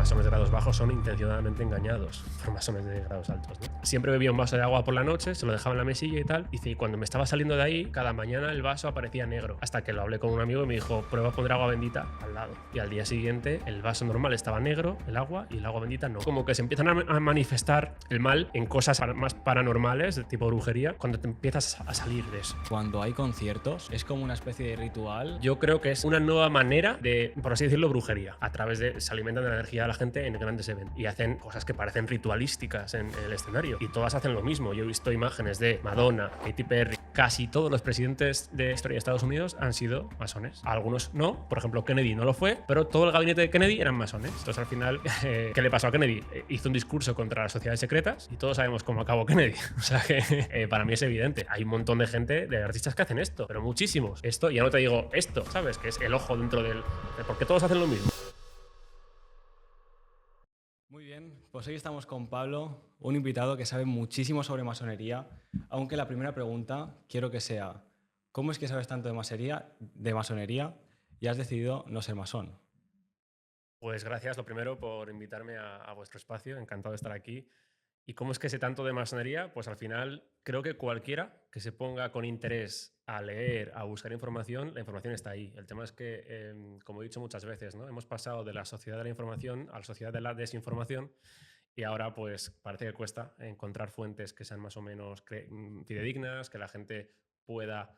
masones de grados bajos son intencionadamente engañados por masones de grados altos, ¿no? Siempre bebía un vaso de agua por la noche, se lo dejaba en la mesilla y tal. Dice, y cuando me estaba saliendo de ahí, cada mañana el vaso aparecía negro. Hasta que lo hablé con un amigo y me dijo, prueba a poner agua bendita al lado. Y al día siguiente, el vaso normal estaba negro, el agua, y el agua bendita no. Como que se empiezan a manifestar el mal en cosas más paranormales, de tipo brujería, cuando te empiezas a salir de eso. Cuando hay conciertos, es como una especie de ritual. Yo creo que es una nueva manera de, por así decirlo, brujería. A través de, se alimentan de la energía de la gente en grandes eventos. Y hacen cosas que parecen ritualísticas en el escenario. Y todas hacen lo mismo. Yo he visto imágenes de Madonna, Katy Perry. Casi todos los presidentes de historia de Estados Unidos han sido masones. Algunos no. Por ejemplo, Kennedy no lo fue. Pero todo el gabinete de Kennedy eran masones. Entonces, al final, ¿qué le pasó a Kennedy? Hizo un discurso contra las sociedades secretas. Y todos sabemos cómo acabó Kennedy. O sea que para mí es evidente. Hay un montón de gente, de artistas que hacen esto. Pero muchísimos. Esto, ya no te digo esto, ¿sabes? Que es el ojo dentro del... Porque todos hacen lo mismo. Muy bien, pues hoy estamos con Pablo, un invitado que sabe muchísimo sobre masonería, aunque la primera pregunta quiero que sea, ¿cómo es que sabes tanto de masonería y has decidido no ser masón? Pues gracias, lo primero, por invitarme a vuestro espacio. Encantado de estar aquí. ¿Y cómo es que sé tanto de masonería? Pues al final creo que cualquiera que se ponga con interés a leer, a buscar información, la información está ahí. El tema es que, como he dicho muchas veces, ¿no? Hemos pasado de la sociedad de la información a la sociedad de la desinformación y ahora pues parece que cuesta encontrar fuentes que sean más o menos fidedignas, que la gente pueda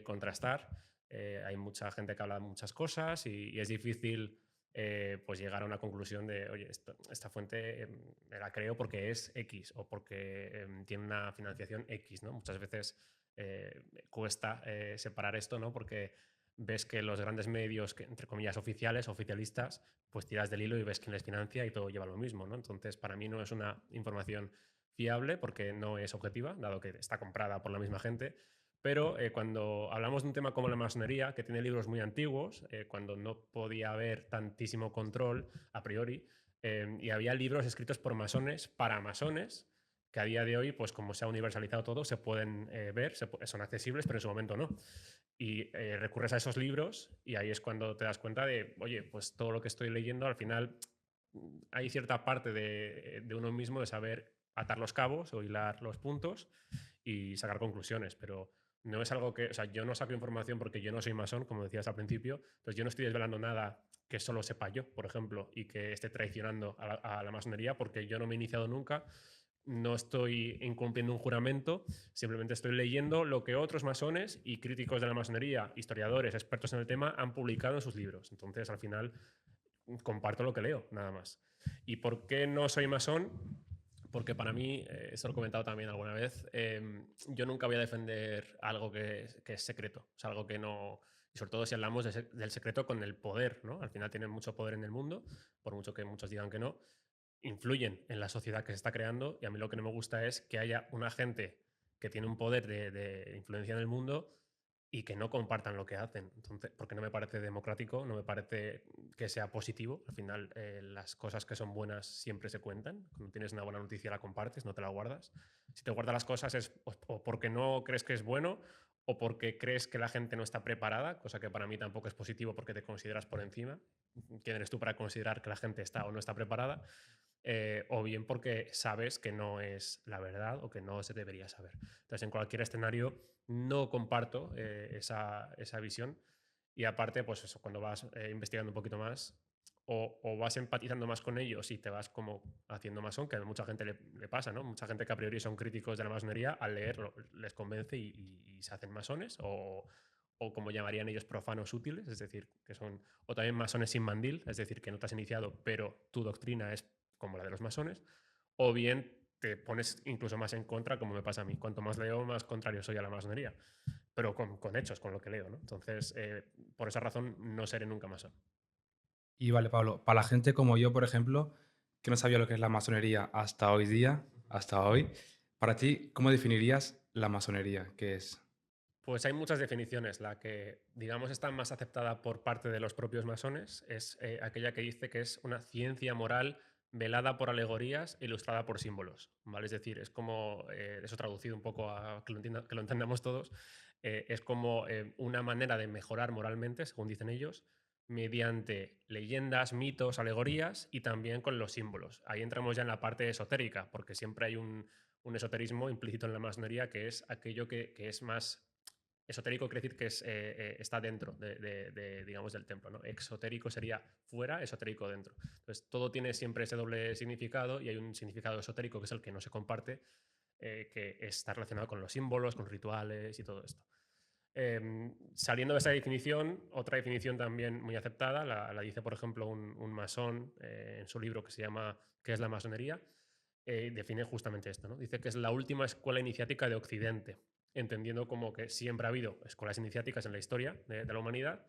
contrastar. Hay mucha gente que habla de muchas cosas y es difícil pues llegar a una conclusión de, oye, esta fuente me la creo porque es X o porque tiene una financiación X, ¿no? Muchas veces cuesta separar esto, ¿no? Porque ves que los grandes medios, que, entre comillas, oficiales, oficialistas, pues tiras del hilo y ves quién les financia y todo lleva lo mismo, ¿no? Entonces, para mí no es una información fiable porque no es objetiva, dado que está comprada por la misma gente. Pero cuando hablamos de un tema como la masonería, que tiene libros muy antiguos, cuando no podía haber tantísimo control a priori, y había libros escritos por masones para masones, que a día de hoy, pues como se ha universalizado todo, se pueden ver, son accesibles, pero en su momento no. Y recurres a esos libros y ahí es cuando te das cuenta de, oye, pues todo lo que estoy leyendo, al final hay cierta parte de uno mismo de saber atar los cabos o hilar los puntos y sacar conclusiones, pero no es algo que, o sea, yo no saco información porque yo no soy masón, como decías al principio, entonces yo no estoy desvelando nada que solo sepa yo, por ejemplo, y que esté traicionando a la masonería porque yo no me he iniciado nunca, no estoy incumpliendo un juramento, simplemente estoy leyendo lo que otros masones y críticos de la masonería, historiadores, expertos en el tema, han publicado en sus libros. Entonces, al final, comparto lo que leo, nada más. ¿Y por qué no soy masón? Porque para mí, esto lo he comentado también alguna vez, yo nunca voy a defender algo que es secreto, o sea, algo que no... Y sobre todo si hablamos del secreto con el poder, ¿no? Al final tienen mucho poder en el mundo, por mucho que muchos digan que no, influyen en la sociedad que se está creando y a mí lo que no me gusta es que haya una gente que tiene un poder de influencia en el mundo y que no compartan lo que hacen. Entonces, porque no me parece democrático, no me parece que sea positivo. Al final, las cosas que son buenas siempre se cuentan. Cuando tienes una buena noticia la compartes, no te la guardas. Si te guardas las cosas es o porque no crees que es bueno o porque crees que la gente no está preparada, cosa que para mí tampoco es positivo porque te consideras por encima. ¿Quién eres tú para considerar que la gente está o no está preparada? O bien porque sabes que no es la verdad o que no se debería saber. Entonces, en cualquier escenario no comparto esa visión y aparte, pues eso, cuando vas investigando un poquito más o vas empatizando más con ellos y te vas como haciendo masón, que a mucha gente le pasa, ¿no? Mucha gente que a priori son críticos de la masonería, al leerlo les convence y se hacen masones o como llamarían ellos profanos útiles, es decir, que son, o también masones sin mandil, es decir, que no te has iniciado, pero tu doctrina es como la de los masones, o bien te pones incluso más en contra, como me pasa a mí. Cuanto más leo, más contrario soy a la masonería, pero con hechos, con lo que leo, ¿no? Entonces, por esa razón, no seré nunca masón. Y vale, Pablo, para la gente como yo, por ejemplo, que no sabía lo que es la masonería hasta hoy día, hasta hoy, para ti, ¿cómo definirías la masonería? ¿Qué es? Pues hay muchas definiciones. La que, digamos, está más aceptada por parte de los propios masones es aquella que dice que es una ciencia moral velada por alegorías, ilustrada por símbolos, ¿vale? Es decir, es como, eso traducido un poco a que lo entendamos todos, es como una manera de mejorar moralmente, según dicen ellos, mediante leyendas, mitos, alegorías y también con los símbolos. Ahí entramos ya en la parte esotérica, porque siempre hay un esoterismo implícito en la masonería, que es aquello que es más esotérico, quiere decir que está dentro digamos, del templo, ¿no? Exotérico sería fuera, esotérico dentro. Entonces, todo tiene siempre ese doble significado y hay un significado esotérico que es el que no se comparte, que está relacionado con los símbolos, con rituales y todo esto. Saliendo de esa definición, otra definición también muy aceptada, la dice, por ejemplo, un masón en su libro que se llama ¿Qué es la masonería? Define justamente esto, ¿no? Dice que es la última escuela iniciática de Occidente, entendiendo como que siempre ha habido escuelas iniciáticas en la historia de la humanidad,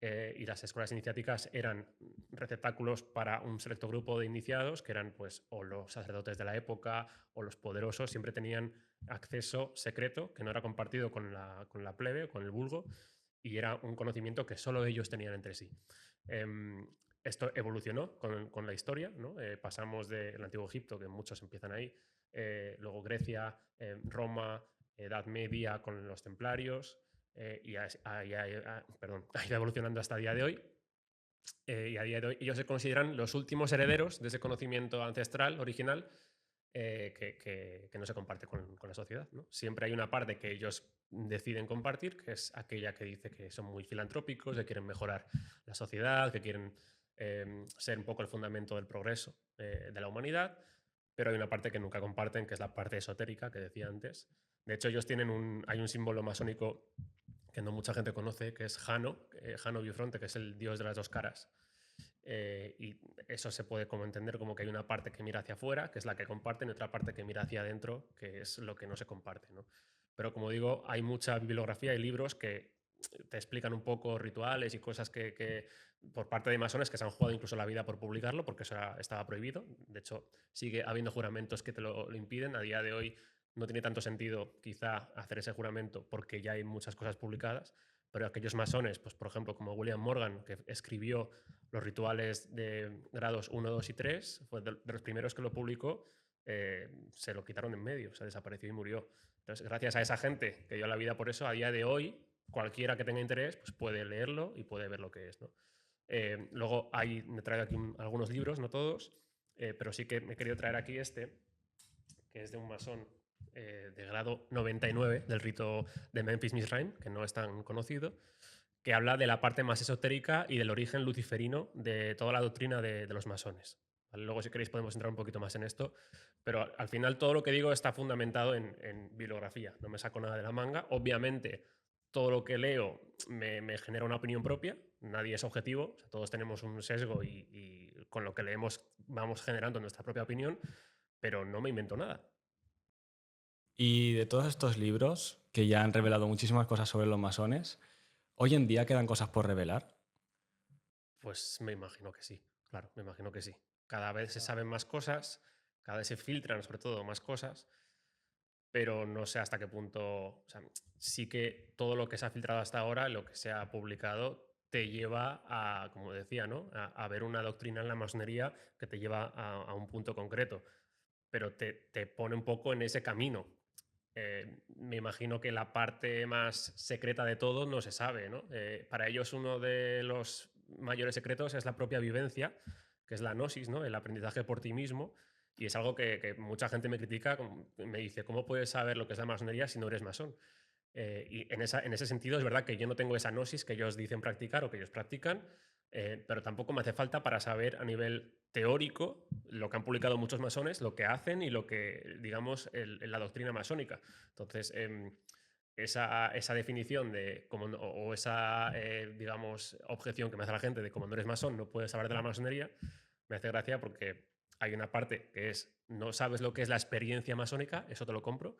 y las escuelas iniciáticas eran receptáculos para un selecto grupo de iniciados, que eran pues o los sacerdotes de la época o los poderosos, siempre tenían acceso secreto que no era compartido con la plebe o con el vulgo, y era un conocimiento que solo ellos tenían entre sí. Esto evolucionó con la historia, ¿no? Pasamos del Antiguo Egipto, que muchos empiezan ahí, luego Grecia, Roma, Edad Media con los templarios, y ha ido evolucionando hasta el día de hoy. Y a día de hoy ellos se consideran los últimos herederos de ese conocimiento ancestral, original, que no se comparte con la sociedad, ¿no? Siempre hay una parte que ellos deciden compartir, que es aquella que dice que son muy filantrópicos, que quieren mejorar la sociedad, que quieren ser un poco el fundamento del progreso de la humanidad, pero hay una parte que nunca comparten, que es la parte esotérica que decía antes. De hecho, ellos tienen hay un símbolo masónico que no mucha gente conoce, que es Jano, Jano Bifronte, que es el dios de las dos caras. Y eso se puede como entender como que hay una parte que mira hacia afuera, que es la que comparten, y otra parte que mira hacia adentro, que es lo que no se comparte, ¿no? Pero como digo, hay mucha bibliografía y libros que te explican un poco rituales y cosas que por parte de masones que se han jugado incluso la vida por publicarlo, porque eso estaba prohibido. De hecho, sigue habiendo juramentos que te lo impiden. A día de hoy no tiene tanto sentido quizá hacer ese juramento porque ya hay muchas cosas publicadas, pero aquellos masones, pues por ejemplo como William Morgan, que escribió los rituales de grados 1, 2 y 3, fue de los primeros que lo publicó, se lo quitaron en medio, se desapareció y murió. Entonces, gracias a esa gente que dio la vida por eso, a día de hoy, cualquiera que tenga interés pues puede leerlo y puede ver lo que es, ¿no? Luego me traigo aquí algunos libros, no todos, pero sí que me he querido traer aquí este, que es de un masón de grado 99 del rito de Memphis Misraim, que no es tan conocido, que habla de la parte más esotérica y del origen luciferino de toda la doctrina de los masones. ¿Vale? Luego, si queréis, podemos entrar un poquito más en esto, pero al final todo lo que digo está fundamentado en bibliografía. No me saco nada de la manga. Obviamente, todo lo que leo me genera una opinión propia. Nadie es objetivo. O sea, todos tenemos un sesgo y con lo que leemos vamos generando nuestra propia opinión, pero no me invento nada. Y de todos estos libros, que ya han revelado muchísimas cosas sobre los masones, ¿hoy en día quedan cosas por revelar? Pues me imagino que sí, claro, me imagino que sí. Cada vez se saben más cosas, cada vez se filtran sobre todo más cosas, pero no sé hasta qué punto, o sea, sí que todo lo que se ha filtrado hasta ahora, lo que se ha publicado, te lleva a, como decía, ¿no? A ver una doctrina en la masonería que te lleva a un punto concreto, pero te pone un poco en ese camino. Me imagino que la parte más secreta de todo no se sabe, ¿no? Para ellos uno de los mayores secretos es la propia vivencia, que es la gnosis, ¿no? El aprendizaje por ti mismo, y es algo que mucha gente me critica, me dice, ¿cómo puedes saber lo que es la masonería si no eres masón? Y en ese sentido es verdad que yo no tengo esa gnosis que ellos dicen practicar o que ellos practican, pero tampoco me hace falta para saber a nivel teórico lo que han publicado muchos masones, lo que hacen y lo que, digamos, la doctrina masónica. Entonces, esa definición de, o esa, digamos, objeción que me hace la gente de como no eres masón, no puedes saber de la masonería, me hace gracia porque hay una parte que es, no sabes lo que es la experiencia masónica, eso te lo compro,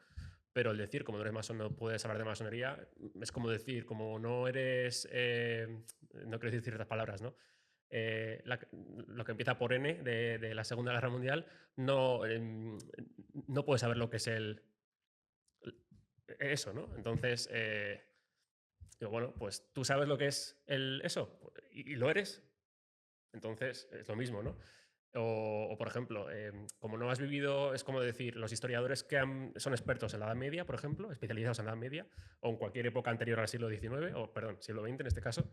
pero el decir, como no eres masón, no puedes hablar de masonería, es como decir, como no eres, no quiero decir ciertas palabras, ¿no? Lo que empieza por N de la Segunda Guerra Mundial, no puedes saber lo que es eso, ¿no? Entonces, digo, bueno, pues tú sabes lo que es eso y lo eres, entonces es lo mismo, ¿no? O por ejemplo, como no has vivido, es como decir, los historiadores que son expertos en la Edad Media, por ejemplo, especializados en la Edad Media, o en cualquier época anterior al siglo XIX, o perdón, siglo XX en este caso,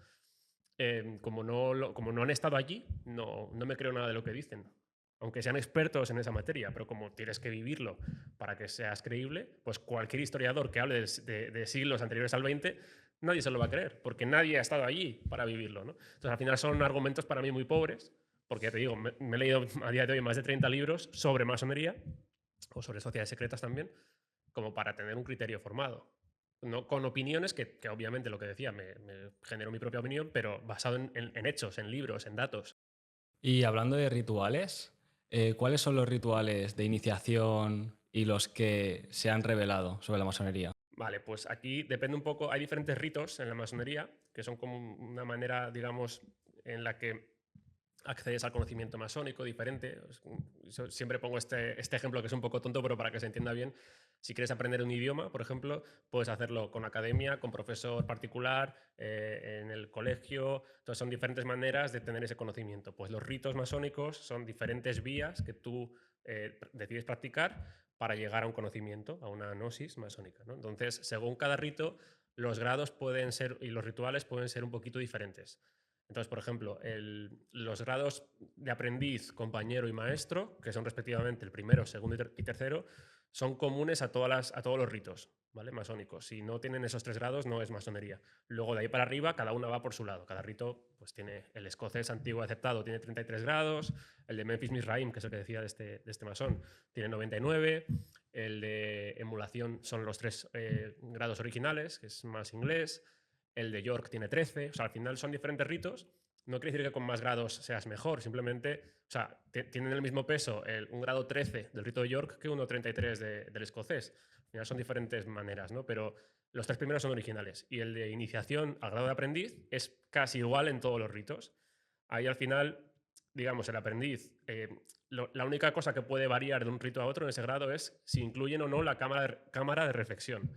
como no han estado allí, no me creo nada de lo que dicen. Aunque sean expertos en esa materia, pero como tienes que vivirlo para que seas creíble, pues cualquier historiador que hable de siglos anteriores al 20, nadie se lo va a creer, porque nadie ha estado allí para vivirlo, ¿no? Entonces, al final son argumentos para mí muy pobres, porque ya te digo, me he leído a día de hoy más de 30 libros sobre masonería, o sobre sociedades secretas también, como para tener un criterio formado. No con opiniones, que obviamente lo que decía, me genero mi propia opinión, pero basado en hechos, en libros, en datos. Y hablando de rituales, ¿cuáles son los rituales de iniciación y los que se han revelado sobre la masonería? Vale, pues aquí depende un poco, hay diferentes ritos en la masonería, que son como una manera, digamos, en la que accedes al conocimiento masónico diferente. Siempre pongo este ejemplo que es un poco tonto, pero para que se entienda bien. Si quieres aprender un idioma, por ejemplo, puedes hacerlo con academia, con profesor particular, en el colegio. Entonces son diferentes maneras de tener ese conocimiento. Pues los ritos masónicos son diferentes vías que tú decides practicar para llegar a un conocimiento, a una gnosis masónica, ¿no? Entonces, según cada rito, los grados pueden ser y los rituales pueden ser un poquito diferentes. Entonces, por ejemplo, los grados de aprendiz, compañero y maestro, que son respectivamente el primero, segundo y tercero, son comunes a todos los ritos, ¿vale? Masónicos. Si no tienen esos 3 grados, no es masonería. Luego, de ahí para arriba, cada uno va por su lado. Cada rito, pues tiene el escocés antiguo aceptado, tiene 33 grados, el de Memphis Mizraim, que es el que decía de este masón, tiene 99, el de emulación son los 3 grados originales, que es más inglés, el de York tiene 13, o sea, al final son diferentes ritos. No quiere decir que con más grados seas mejor, simplemente, o sea, tienen el mismo peso un grado 13 del rito de York que uno 33 del escocés. Al final son diferentes maneras, ¿no? Pero los 3 primeros son originales. Y el de iniciación al grado de aprendiz es casi igual en todos los ritos. Ahí al final, digamos, el aprendiz, la única cosa que puede variar de un rito a otro en ese grado es si incluyen o no la cámara de reflexión.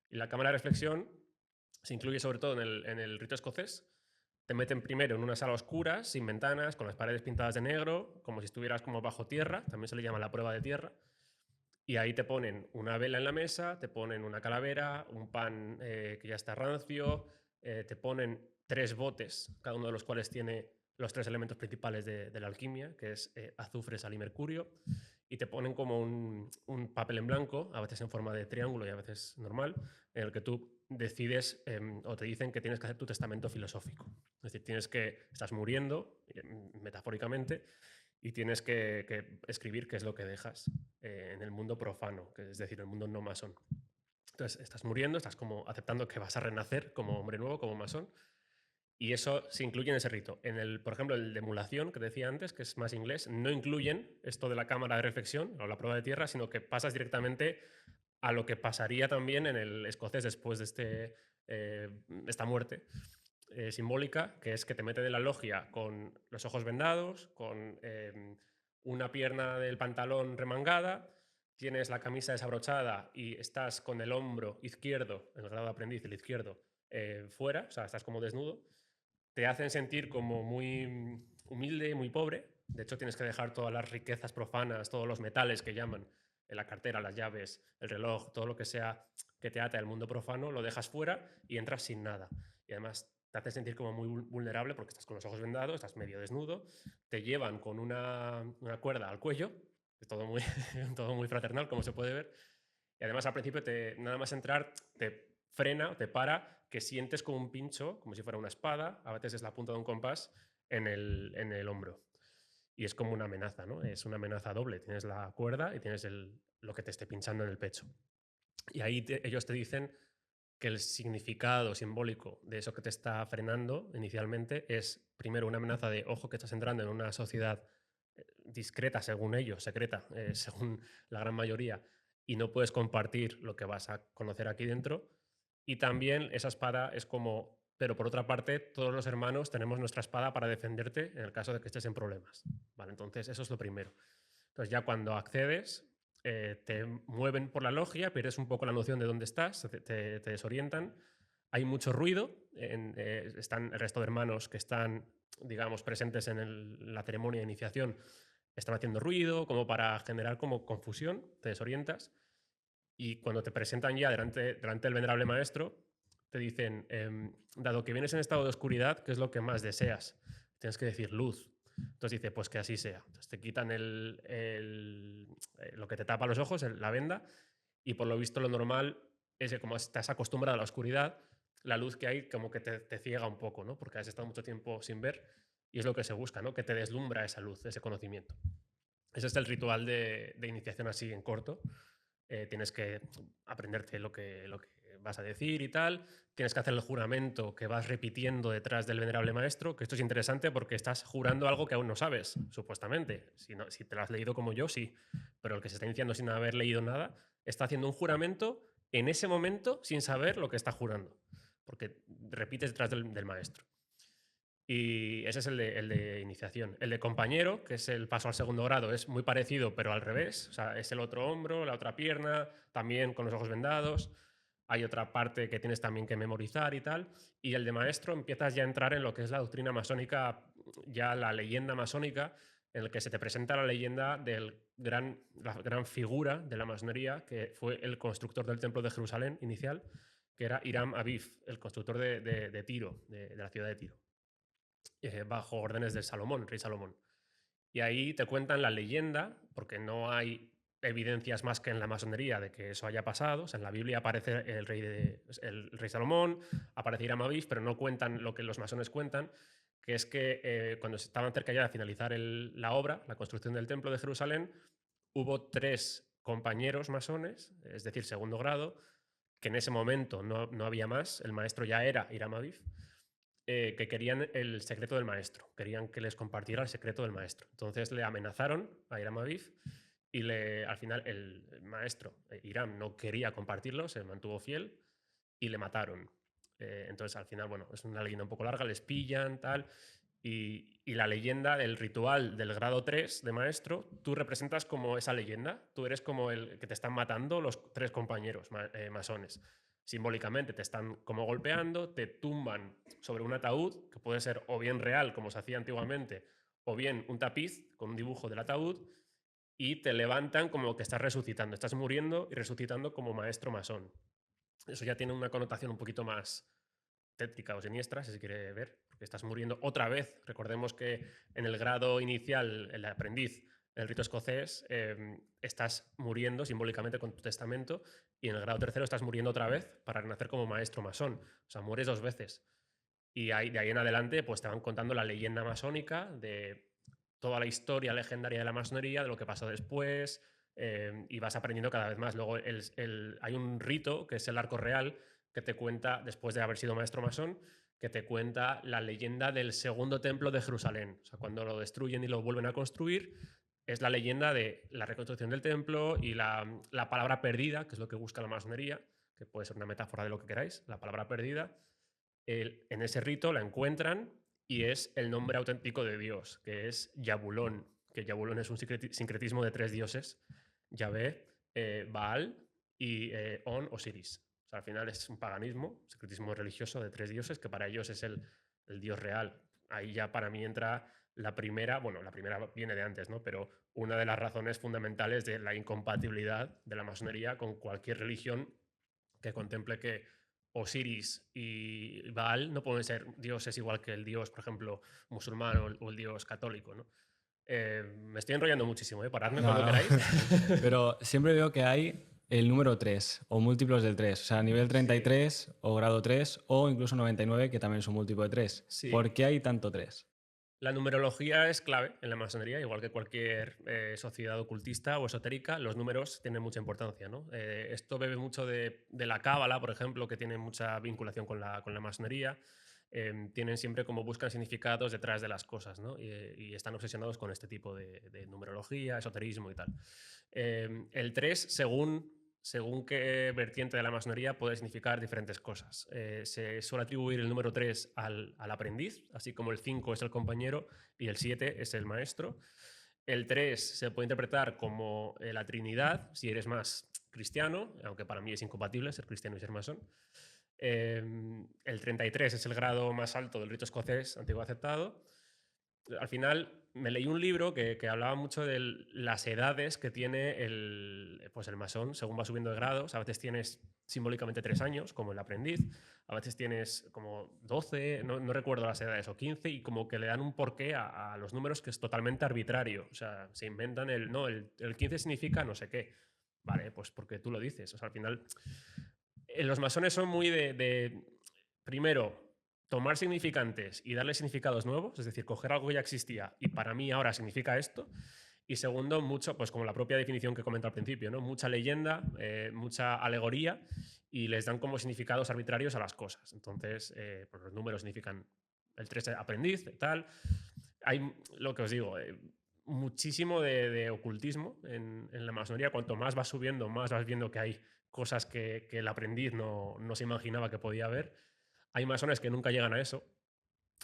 Y la cámara de reflexión se incluye sobre todo en el rito escocés. Te meten primero en una sala oscura, sin ventanas, con las paredes pintadas de negro, como si estuvieras como bajo tierra, también se le llama la prueba de tierra. Y ahí te ponen una vela en la mesa, te ponen una calavera, un pan que ya está rancio, te ponen 3 botes, cada uno de los cuales tiene los 3 elementos principales de la alquimia, que es azufre, sal y mercurio, y te ponen como un papel en blanco, a veces en forma de triángulo y a veces normal, en el que tú decides o te dicen que tienes que hacer tu testamento filosófico. Es decir, estás muriendo, metafóricamente, y tienes que escribir qué es lo que dejas en el mundo profano, que es decir, el mundo no masón. Entonces, estás muriendo, estás como aceptando que vas a renacer como hombre nuevo, como masón, y eso se incluye en ese rito. Por ejemplo, el de emulación, que decía antes, que es más inglés, no incluyen esto de la cámara de reflexión o la prueba de tierra, sino que pasas directamente a lo que pasaría también en el escocés después de esta muerte simbólica, que es que te meten en la logia con los ojos vendados, con una pierna del pantalón remangada, tienes la camisa desabrochada y estás con el hombro izquierdo, en el grado de aprendiz, el izquierdo, fuera, o sea, estás como desnudo. Te hacen sentir como muy humilde, muy pobre. De hecho, tienes que dejar todas las riquezas profanas, todos los metales que llaman, en la cartera, las llaves, el reloj, todo lo que sea que te ate al mundo profano, lo dejas fuera y entras sin nada. Y además te hace sentir como muy vulnerable porque estás con los ojos vendados, estás medio desnudo, te llevan con una cuerda al cuello, es todo muy, todo muy fraternal, como se puede ver. Y además al principio, nada más entrar, te frena, te para, que sientes como un pincho, como si fuera una espada, a veces es la punta de un compás, en el hombro. Y es como una amenaza, ¿no? Es una amenaza doble. Tienes la cuerda y tienes lo que te esté pinchando en el pecho. Y ahí ellos te dicen que el significado simbólico de eso que te está frenando inicialmente es, primero, una amenaza de, ojo, que estás entrando en una sociedad discreta, según ellos, secreta, según la gran mayoría, y no puedes compartir lo que vas a conocer aquí dentro. Y también esa espada es como, pero por otra parte, todos los hermanos tenemos nuestra espada para defenderte en el caso de que estés en problemas. ¿Vale? Entonces, eso es lo primero. Entonces, ya cuando accedes, te mueven por la logia, pierdes un poco la noción de dónde estás, te desorientan. Hay mucho ruido, están el resto de hermanos que están, digamos, presentes en la ceremonia de iniciación, están haciendo ruido como para generar como confusión, te desorientas. Y cuando te presentan ya delante del venerable maestro, te dicen, dado que vienes en estado de oscuridad, ¿qué es lo que más deseas? Tienes que decir luz. Entonces dice, pues que así sea. Entonces te quitan lo que te tapa los ojos, la venda, y por lo visto lo normal es que como estás acostumbrado a la oscuridad, la luz que hay como que te ciega un poco, ¿no? Porque has estado mucho tiempo sin ver y es lo que se busca, ¿no? Que te deslumbra esa luz, ese conocimiento. Ese es el ritual de iniciación así en corto. Tienes que aprenderte lo que vas a decir y tal. Tienes que hacer el juramento que vas repitiendo detrás del venerable maestro, que esto es interesante porque estás jurando algo que aún no sabes, supuestamente. Si te lo has leído como yo, sí. Pero el que se está iniciando sin haber leído nada está haciendo un juramento en ese momento sin saber lo que está jurando. Porque repites detrás del maestro. Y ese es el de iniciación. El de compañero, que es el paso al segundo grado, es muy parecido, pero al revés. O sea, es el otro hombro, la otra pierna, también con los ojos vendados. Hay otra parte que tienes también que memorizar y tal. Y el de maestro empiezas ya a entrar en lo que es la doctrina masónica, ya la leyenda masónica, en el que se te presenta la leyenda la gran figura de la masonería, que fue el constructor del templo de Jerusalén inicial, que era Hiram Abiv, el constructor de Tiro, de la ciudad de Tiro. Bajo órdenes del Salomón, rey Salomón. Y ahí te cuentan la leyenda, porque no hay evidencias más que en la masonería de que eso haya pasado. O sea, en la Biblia aparece el rey Salomón, aparece Hiram Abiv, pero no cuentan lo que los masones cuentan, que es que cuando estaban cerca ya de finalizar la obra, la construcción del templo de Jerusalén, hubo 3 compañeros masones, es decir, segundo grado, que en ese momento no había más, el maestro ya era Hiram Abiv, que querían el secreto del maestro, querían que les compartiera el secreto del maestro. Entonces le amenazaron a Hiram Abiv y al final el maestro, Hiram, no quería compartirlo, se mantuvo fiel y le mataron. Entonces al final, bueno, es una leyenda un poco larga, les pillan, tal. Y la leyenda del ritual del grado 3 de maestro, tú representas como esa leyenda, tú eres como el que te están matando los 3 compañeros masones. Simbólicamente te están como golpeando, te tumban sobre un ataúd, que puede ser o bien real, como se hacía antiguamente, o bien un tapiz con un dibujo del ataúd, y te levantan como que estás resucitando, estás muriendo y resucitando como maestro masón. Eso ya tiene una connotación un poquito más tétrica o siniestra, si se quiere ver, porque estás muriendo otra vez. Recordemos que en el grado inicial, el aprendiz, el rito escocés, estás muriendo simbólicamente con tu testamento, y en el grado tercero estás muriendo otra vez para renacer como maestro masón. O sea, mueres 2 veces. Y de ahí en adelante, pues te van contando la leyenda masónica de toda la historia legendaria de la masonería, de lo que pasó después, y vas aprendiendo cada vez más. Luego hay un rito, que es el arco real, que te cuenta, después de haber sido maestro masón, que te cuenta la leyenda del segundo templo de Jerusalén. O sea, cuando lo destruyen y lo vuelven a construir, es la leyenda de la reconstrucción del templo y la palabra perdida, que es lo que busca la masonería, que puede ser una metáfora de lo que queráis, la palabra perdida. En ese rito la encuentran y es el nombre auténtico de Dios, que es Yabulón, que Yabulón es un sincretismo de 3 dioses, Yahvé, Baal y Osiris. O sea, al final es un paganismo, un secretismo religioso de 3 dioses, que para ellos es el dios real. Ahí ya para mí entra la primera viene de antes, ¿no? Pero una de las razones fundamentales de la incompatibilidad de la masonería con cualquier religión que contemple que Osiris y Baal no pueden ser dioses igual que el dios, por ejemplo, musulmán o el dios católico, ¿no? Me estoy enrollando muchísimo, ¿eh? Paradme No, cuando no. queráis. Pero siempre veo que hay el número 3 o múltiplos del 3. O sea, nivel 33 o grado 3 o incluso 99, que también es un múltiplo de 3. Sí. ¿Por qué hay tanto 3? La numerología es clave en la masonería, igual que cualquier sociedad ocultista o esotérica, los números tienen mucha importancia, ¿no? Esto bebe mucho de la cábala, por ejemplo, que tiene mucha vinculación con la masonería. Tienen siempre como buscan significados detrás de las cosas, ¿no? Y están obsesionados con este tipo de numerología, esoterismo y tal. El 3, según qué vertiente de la masonería, puede significar diferentes cosas. Se suele atribuir el número 3 al aprendiz, así como el 5 es el compañero y el 7 es el maestro. El 3 se puede interpretar como la Trinidad, si eres más cristiano, aunque para mí es incompatible ser cristiano y ser masón. El 33 es el grado más alto del rito escocés antiguo aceptado. al final me leí un libro que hablaba mucho de las edades que tiene pues el masón según va subiendo de grados. A veces tienes simbólicamente 3 años, como el aprendiz, a veces tienes como 12, no recuerdo las edades, o 15, y como que le dan un porqué a los números que es totalmente arbitrario. O sea, se inventan el 15 significa no sé qué. Vale, pues porque tú lo dices. O sea, al final, los masones son muy primero, tomar significantes y darle significados nuevos, es decir, coger algo que ya existía y para mí ahora significa esto. Y segundo, mucho, pues como la propia definición que comento al principio, ¿no? Mucha leyenda, mucha alegoría y les dan como significados arbitrarios a las cosas. Entonces, pues los números significan el 3 aprendiz, tal. Hay, lo que os digo, muchísimo de ocultismo en la masonería. Cuanto más vas subiendo, más vas viendo que hay cosas que el aprendiz no se imaginaba que podía haber. Hay masones que nunca llegan a eso.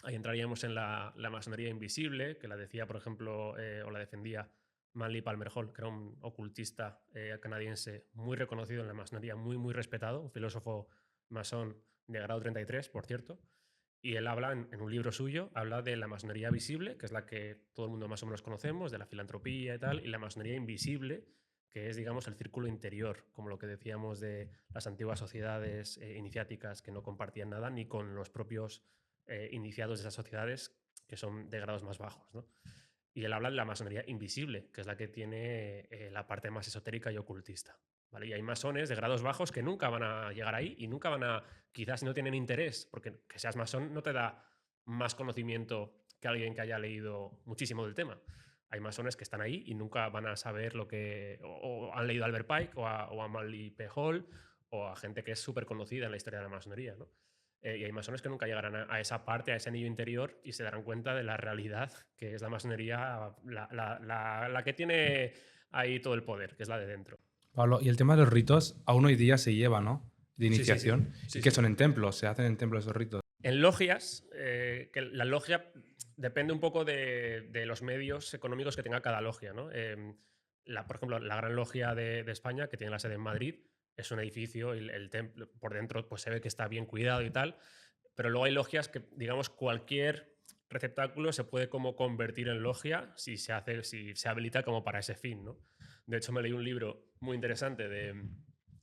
Ahí entraríamos en la masonería invisible, que la decía, por ejemplo, o la defendía Manly Palmer Hall, que era un ocultista canadiense muy reconocido en la masonería, muy respetado, un filósofo masón de grado 33, por cierto. Y él habla en un libro suyo, habla de la masonería visible, que es la que todo el mundo más o menos conocemos, de la filantropía y tal, y la masonería invisible, que es, digamos, el círculo interior, como lo que decíamos de las antiguas sociedades iniciáticas que no compartían nada ni con los propios iniciados de esas sociedades que son de grados más bajos, ¿no? Y él habla de la masonería invisible, que es la que tiene la parte más esotérica y ocultista. ¿Vale? Y hay masones de grados bajos que nunca van a llegar ahí y nunca van a, quizás si no tienen interés, porque que seas masón no te da más conocimiento que alguien que haya leído muchísimo del tema. Hay masones que están ahí y nunca van a saber lo que, o han leído a Albert Pike o a Manly P. Hall o a gente que es súper conocida en la historia de la masonería, ¿no? Y hay masones que nunca llegarán a esa parte, a ese anillo interior y se darán cuenta de la realidad que es la masonería, la que tiene ahí todo el poder, que es la de dentro. Pablo, y el tema de los ritos aún hoy día se lleva, ¿no? De Sí, sí, sí. iniciación. Sí, ¿Y qué sí. son en templos? ¿Se hacen en templos esos ritos? En logias, que la logia depende un poco de los medios económicos que tenga cada logia, ¿no? Por ejemplo, la Gran Logia de España, que tiene la sede en Madrid, es un edificio y el templo por dentro pues se ve que está bien cuidado y tal, pero luego hay logias que, digamos, cualquier receptáculo se puede como convertir en logia si se habilita como para ese fin, ¿no? De hecho, me leí un libro muy interesante de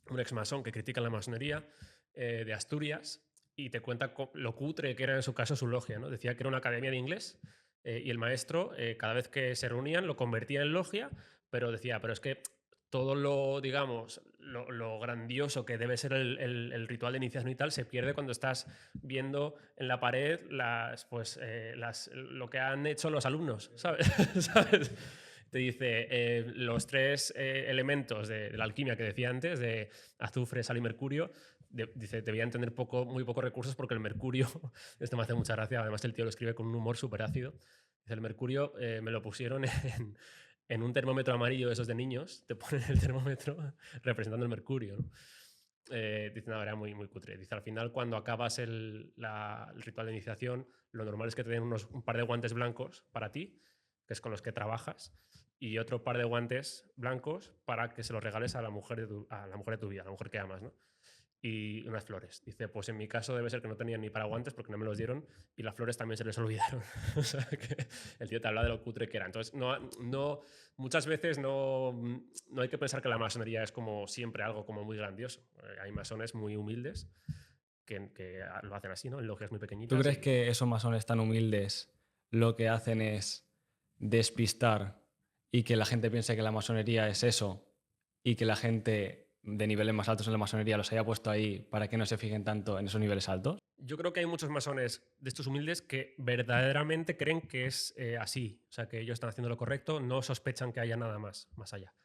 un ex masón que critica la masonería de Asturias y te cuenta lo cutre que era en su caso su logia, ¿no? Decía que era una academia de inglés y el maestro cada vez que se reunían lo convertía en logia, pero decía, pero es que todo lo, digamos, lo grandioso que debe ser el ritual de iniciación y tal se pierde cuando estás viendo en la pared lo que han hecho los alumnos, ¿sabes? ¿Sabes? Te dice los 3 elementos de la alquimia que decía antes, de azufre, sal y mercurio. Dice, debían tener muy pocos recursos porque el mercurio, esto me hace mucha gracia, además el tío lo escribe con un humor súper ácido. Dice, el mercurio me lo pusieron en un termómetro amarillo de esos de niños, te ponen el termómetro representando el mercurio, ¿no? Dice una verdad muy cutre. Dice, al final, cuando acabas el ritual de iniciación, lo normal es que te den un par de guantes blancos para ti, que es con los que trabajas, y otro par de guantes blancos para que se los regales a la mujer de tu vida, a la mujer que amas, ¿no? Y unas flores. Dice, pues en mi caso debe ser que no tenían ni para guantes porque no me los dieron y las flores también se les olvidaron. O sea, que el tío te habla de lo cutre que era. Entonces, muchas veces no hay que pensar que la masonería es como siempre algo como muy grandioso. Hay masones muy humildes que lo hacen así, ¿no? En logias muy pequeñitas. ¿Tú crees que esos masones tan humildes lo que hacen es despistar y que la gente piense que la masonería es eso y que la gente de niveles más altos en la masonería los haya puesto ahí para que no se fijen tanto en esos niveles altos? Yo creo que hay muchos masones de estos humildes que verdaderamente creen que es así, o sea, que ellos están haciendo lo correcto, no sospechan que haya nada más allá.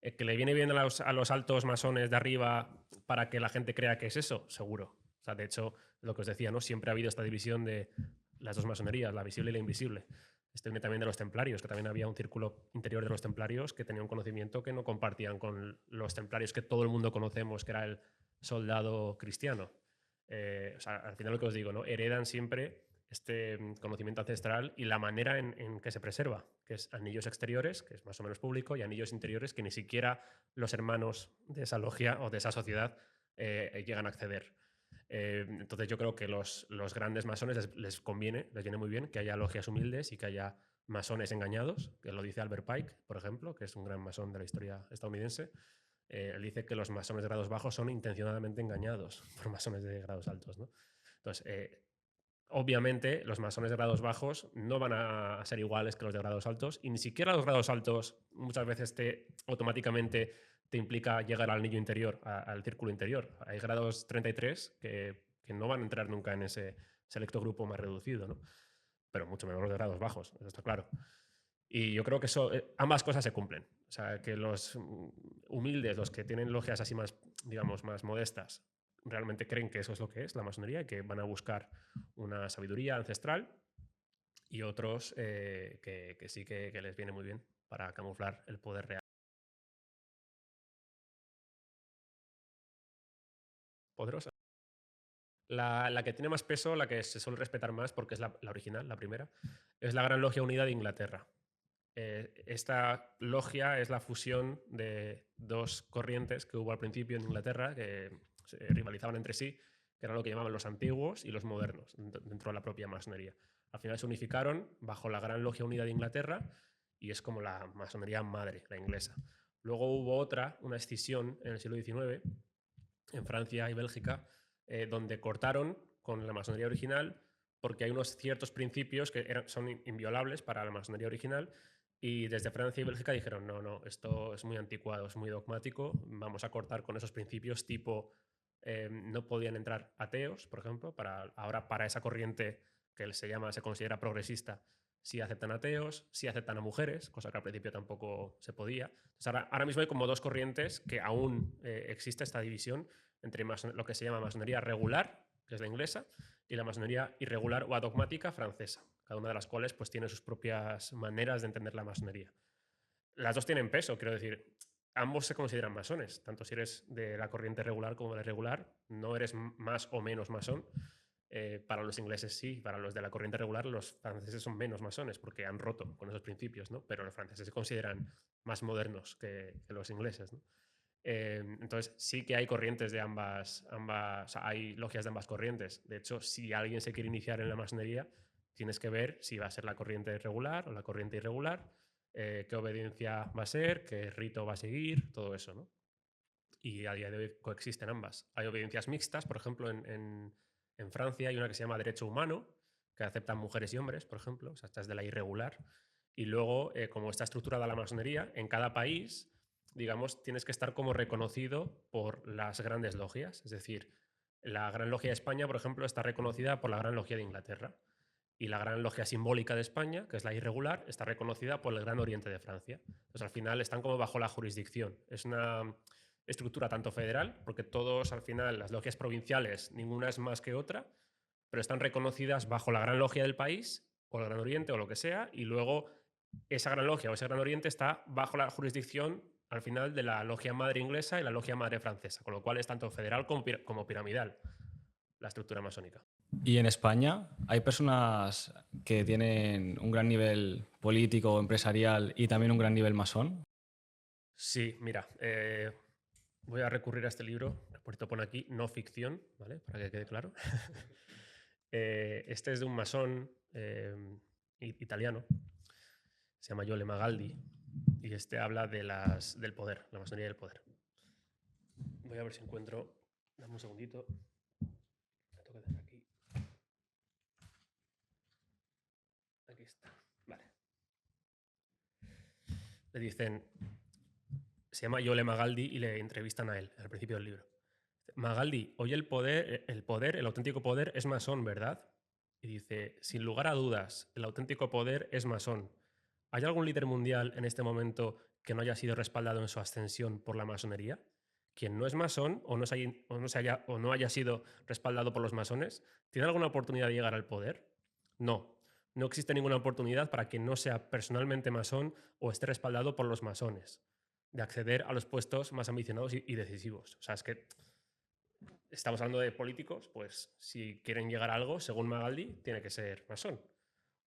Que le viene bien a los altos masones de arriba para que la gente crea que es eso, seguro. O sea, de hecho, lo que os decía, ¿no? Siempre ha habido esta división de las dos masonerías, la visible y la invisible. Este viene también de los templarios, que también había un círculo interior de los templarios que tenía un conocimiento que no compartían con los templarios que todo el mundo conocemos, que era el soldado cristiano. O sea, al final lo que os digo, ¿no? Heredan siempre este conocimiento ancestral y la manera en que se preserva, que es anillos exteriores, que es más o menos público, y anillos interiores que ni siquiera los hermanos de esa logia o de esa sociedad llegan a acceder. Entonces yo creo que los grandes masones les conviene, les viene muy bien que haya logias humildes y que haya masones engañados, que lo dice Albert Pike, por ejemplo, que es un gran masón de la historia estadounidense. Él dice que los masones de grados bajos son intencionadamente engañados por masones de grados altos, ¿no? Entonces, obviamente, los masones de grados bajos no van a ser iguales que los de grados altos, y ni siquiera los grados altos muchas veces automáticamente te implica llegar al anillo interior, al círculo interior. Hay grados 33 que no van a entrar nunca en ese selecto grupo más reducido, ¿no? Pero mucho menos los de grados bajos, eso está claro. Y yo creo que ambas cosas se cumplen. O sea, que los humildes, los que tienen logias así más, digamos, más modestas, realmente creen que eso es lo que es la masonería y que van a buscar una sabiduría ancestral, y otros que sí que les viene muy bien para camuflar el poder real. Poderosa. La que tiene más peso, la que se suele respetar más, porque es la original, la primera, es la Gran Logia Unida de Inglaterra. Esta logia es la fusión de dos corrientes que hubo al principio en Inglaterra, que se rivalizaban entre sí, que era lo que llamaban los antiguos y los modernos, dentro de la propia masonería. Al final se unificaron bajo la Gran Logia Unida de Inglaterra, y es como la masonería madre, la inglesa. Luego hubo una escisión en el siglo XIX, en Francia y Bélgica, donde cortaron con la masonería original, porque hay unos ciertos principios que son inviolables para la masonería original, y desde Francia y Bélgica dijeron, no, esto es muy anticuado, es muy dogmático, vamos a cortar con esos principios, tipo, no podían entrar ateos, por ejemplo, ahora para esa corriente que se considera progresista, sí aceptan ateos, sí aceptan a mujeres, cosa que al principio tampoco se podía. Entonces ahora mismo hay como dos corrientes que aún existe esta división entre lo que se llama masonería regular, que es la inglesa, y la masonería irregular o adogmática francesa, cada una de las cuales pues tiene sus propias maneras de entender la masonería. Las dos tienen peso, quiero decir, ambos se consideran masones, tanto si eres de la corriente regular como de la irregular, no eres más o menos masón. Para los ingleses sí, para los de la corriente regular los franceses son menos masones porque han roto con esos principios, ¿no? Pero los franceses se consideran más modernos que los ingleses, ¿no? Entonces sí que hay corrientes de ambas, o sea, hay logias de ambas corrientes. De hecho, si alguien se quiere iniciar en la masonería, tienes que ver si va a ser la corriente regular o la corriente irregular, qué obediencia va a ser, qué rito va a seguir, todo eso, ¿no? Y a día de hoy coexisten ambas. Hay obediencias mixtas, por ejemplo, en Francia hay una que se llama derecho humano, que aceptan mujeres y hombres, por ejemplo, o sea, esta es de la irregular. Y luego, como está estructurada la masonería, en cada país, digamos, tienes que estar como reconocido por las grandes logias. Es decir, la Gran Logia de España, por ejemplo, está reconocida por la Gran Logia de Inglaterra. Y la Gran Logia Simbólica de España, que es la irregular, está reconocida por el Gran Oriente de Francia. Entonces, al final, están como bajo la jurisdicción. Es una estructura tanto federal, porque todos, al final, las logias provinciales, ninguna es más que otra, pero están reconocidas bajo la Gran Logia del país, o el Gran Oriente, o lo que sea, y luego esa Gran Logia o ese Gran Oriente está bajo la jurisdicción, al final, de la Logia Madre inglesa y la Logia Madre francesa, con lo cual es tanto federal como piramidal la estructura masónica. Y en España hay personas que tienen un gran nivel político, empresarial y también un gran nivel masón. Sí, mira, voy a recurrir a este libro, por esto pone aquí, no ficción, ¿vale? Para que quede claro. Este es de un masón italiano, se llama Yole Magaldi, y este habla del poder, la masonería del poder. Voy a ver si encuentro, dame un segundito. Me tengo que hacer aquí. Aquí está, vale. Le dicen, se llama Yole Magaldi y le entrevistan a él al principio del libro. Magaldi, hoy el poder, el auténtico poder es masón, ¿verdad? Y dice, sin lugar a dudas, el auténtico poder es masón. ¿Hay algún líder mundial en este momento que no haya sido respaldado en su ascensión por la masonería? Quien no es masón o no haya sido respaldado por los masones, ¿tiene alguna oportunidad de llegar al poder? No, no existe ninguna oportunidad para quien no sea personalmente masón o esté respaldado por los masones de acceder a los puestos más ambicionados y decisivos. O sea, es que estamos hablando de políticos, pues si quieren llegar a algo, según Magaldi, tiene que ser masón.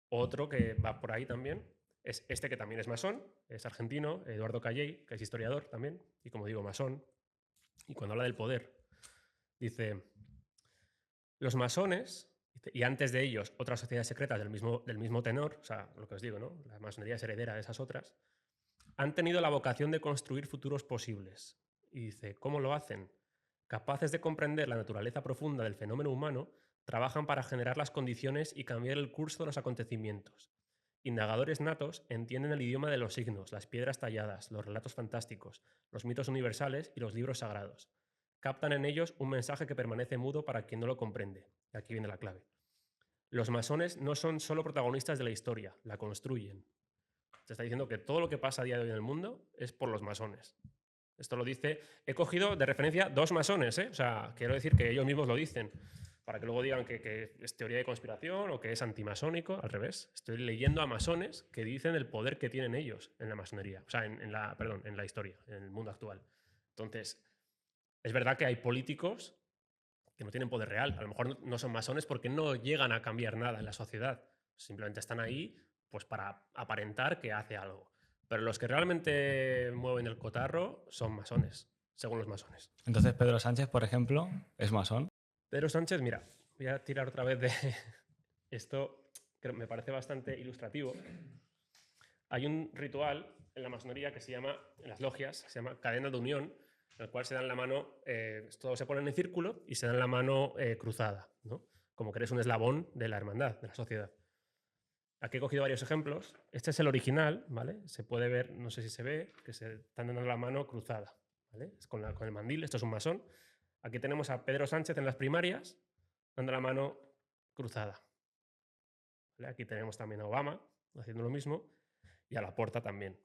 Otro que va por ahí también es este, que también es masón, es argentino, Eduardo Calley, que es historiador también, y como digo, masón. Y cuando habla del poder, dice, Los masones, y antes de ellos otras sociedades secretas del mismo tenor, o sea, lo que os digo, ¿no? La masonería es heredera de esas otras, han tenido la vocación de construir futuros posibles. Y dice, ¿cómo lo hacen? Capaces de comprender la naturaleza profunda del fenómeno humano, trabajan para generar las condiciones y cambiar el curso de los acontecimientos. Indagadores natos entienden el idioma de los signos, las piedras talladas, los relatos fantásticos, los mitos universales y los libros sagrados. Captan en ellos un mensaje que permanece mudo para quien no lo comprende. Y aquí viene la clave. Los masones no son solo protagonistas de la historia, la construyen. Se está diciendo que todo lo que pasa a día de hoy en el mundo es por los masones. Esto lo dice, he cogido de referencia 2 masones, ¿eh? O sea, quiero decir que ellos mismos lo dicen, para que luego digan que es teoría de conspiración o que es antimasónico, al revés. Estoy leyendo a masones que dicen el poder que tienen ellos en la masonería, o sea, en la historia, en el mundo actual. Entonces, es verdad que hay políticos que no tienen poder real. A lo mejor no son masones porque no llegan a cambiar nada en la sociedad. Simplemente están ahí pues para aparentar que hace algo. Pero los que realmente mueven el cotarro son masones, según los masones. Entonces, Pedro Sánchez, por ejemplo, es masón. Pedro Sánchez, mira, voy a tirar otra vez de esto, que me parece bastante ilustrativo. Hay un ritual en la masonería que se llama, en las logias, se llama cadena de unión, en el cual se dan la mano, todos se ponen en círculo y se dan la mano cruzada, ¿no? Como que eres un eslabón de la hermandad, de la sociedad. Aquí he cogido varios ejemplos. Este es el original, ¿vale? Se puede ver, no sé si se ve, que se están dando la mano cruzada, ¿vale? Es con el mandil, esto es un masón. Aquí tenemos a Pedro Sánchez en las primarias, dando la mano cruzada. ¿Vale? Aquí tenemos también a Obama haciendo lo mismo y a Laporta también.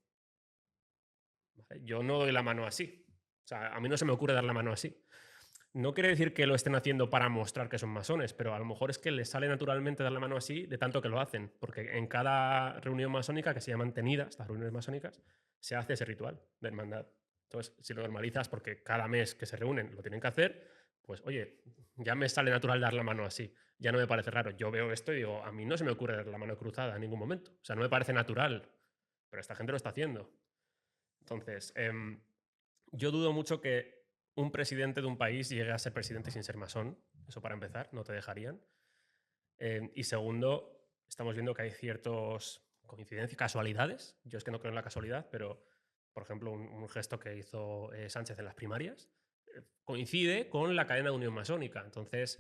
¿Vale? Yo no doy la mano así. O sea, a mí no se me ocurre dar la mano así. No quiere decir que lo estén haciendo para mostrar que son masones, pero a lo mejor es que les sale naturalmente dar la mano así de tanto que lo hacen, porque en cada reunión masónica, que se llaman tenidas, las reuniones masónicas, se hace ese ritual de hermandad. Entonces, si lo normalizas porque cada mes que se reúnen lo tienen que hacer, pues oye, ya me sale natural dar la mano así. Ya no me parece raro. Yo veo esto y digo, a mí no se me ocurre dar la mano cruzada en ningún momento. O sea, no me parece natural, pero esta gente lo está haciendo. Entonces, yo dudo mucho que un presidente de un país llegue a ser presidente sin ser masón. Eso para empezar, no te dejarían. Y segundo, estamos viendo que hay ciertas coincidencias, casualidades. Yo es que no creo en la casualidad, pero, por ejemplo, un gesto que hizo Sánchez en las primarias coincide con la cadena de unión masónica. Entonces,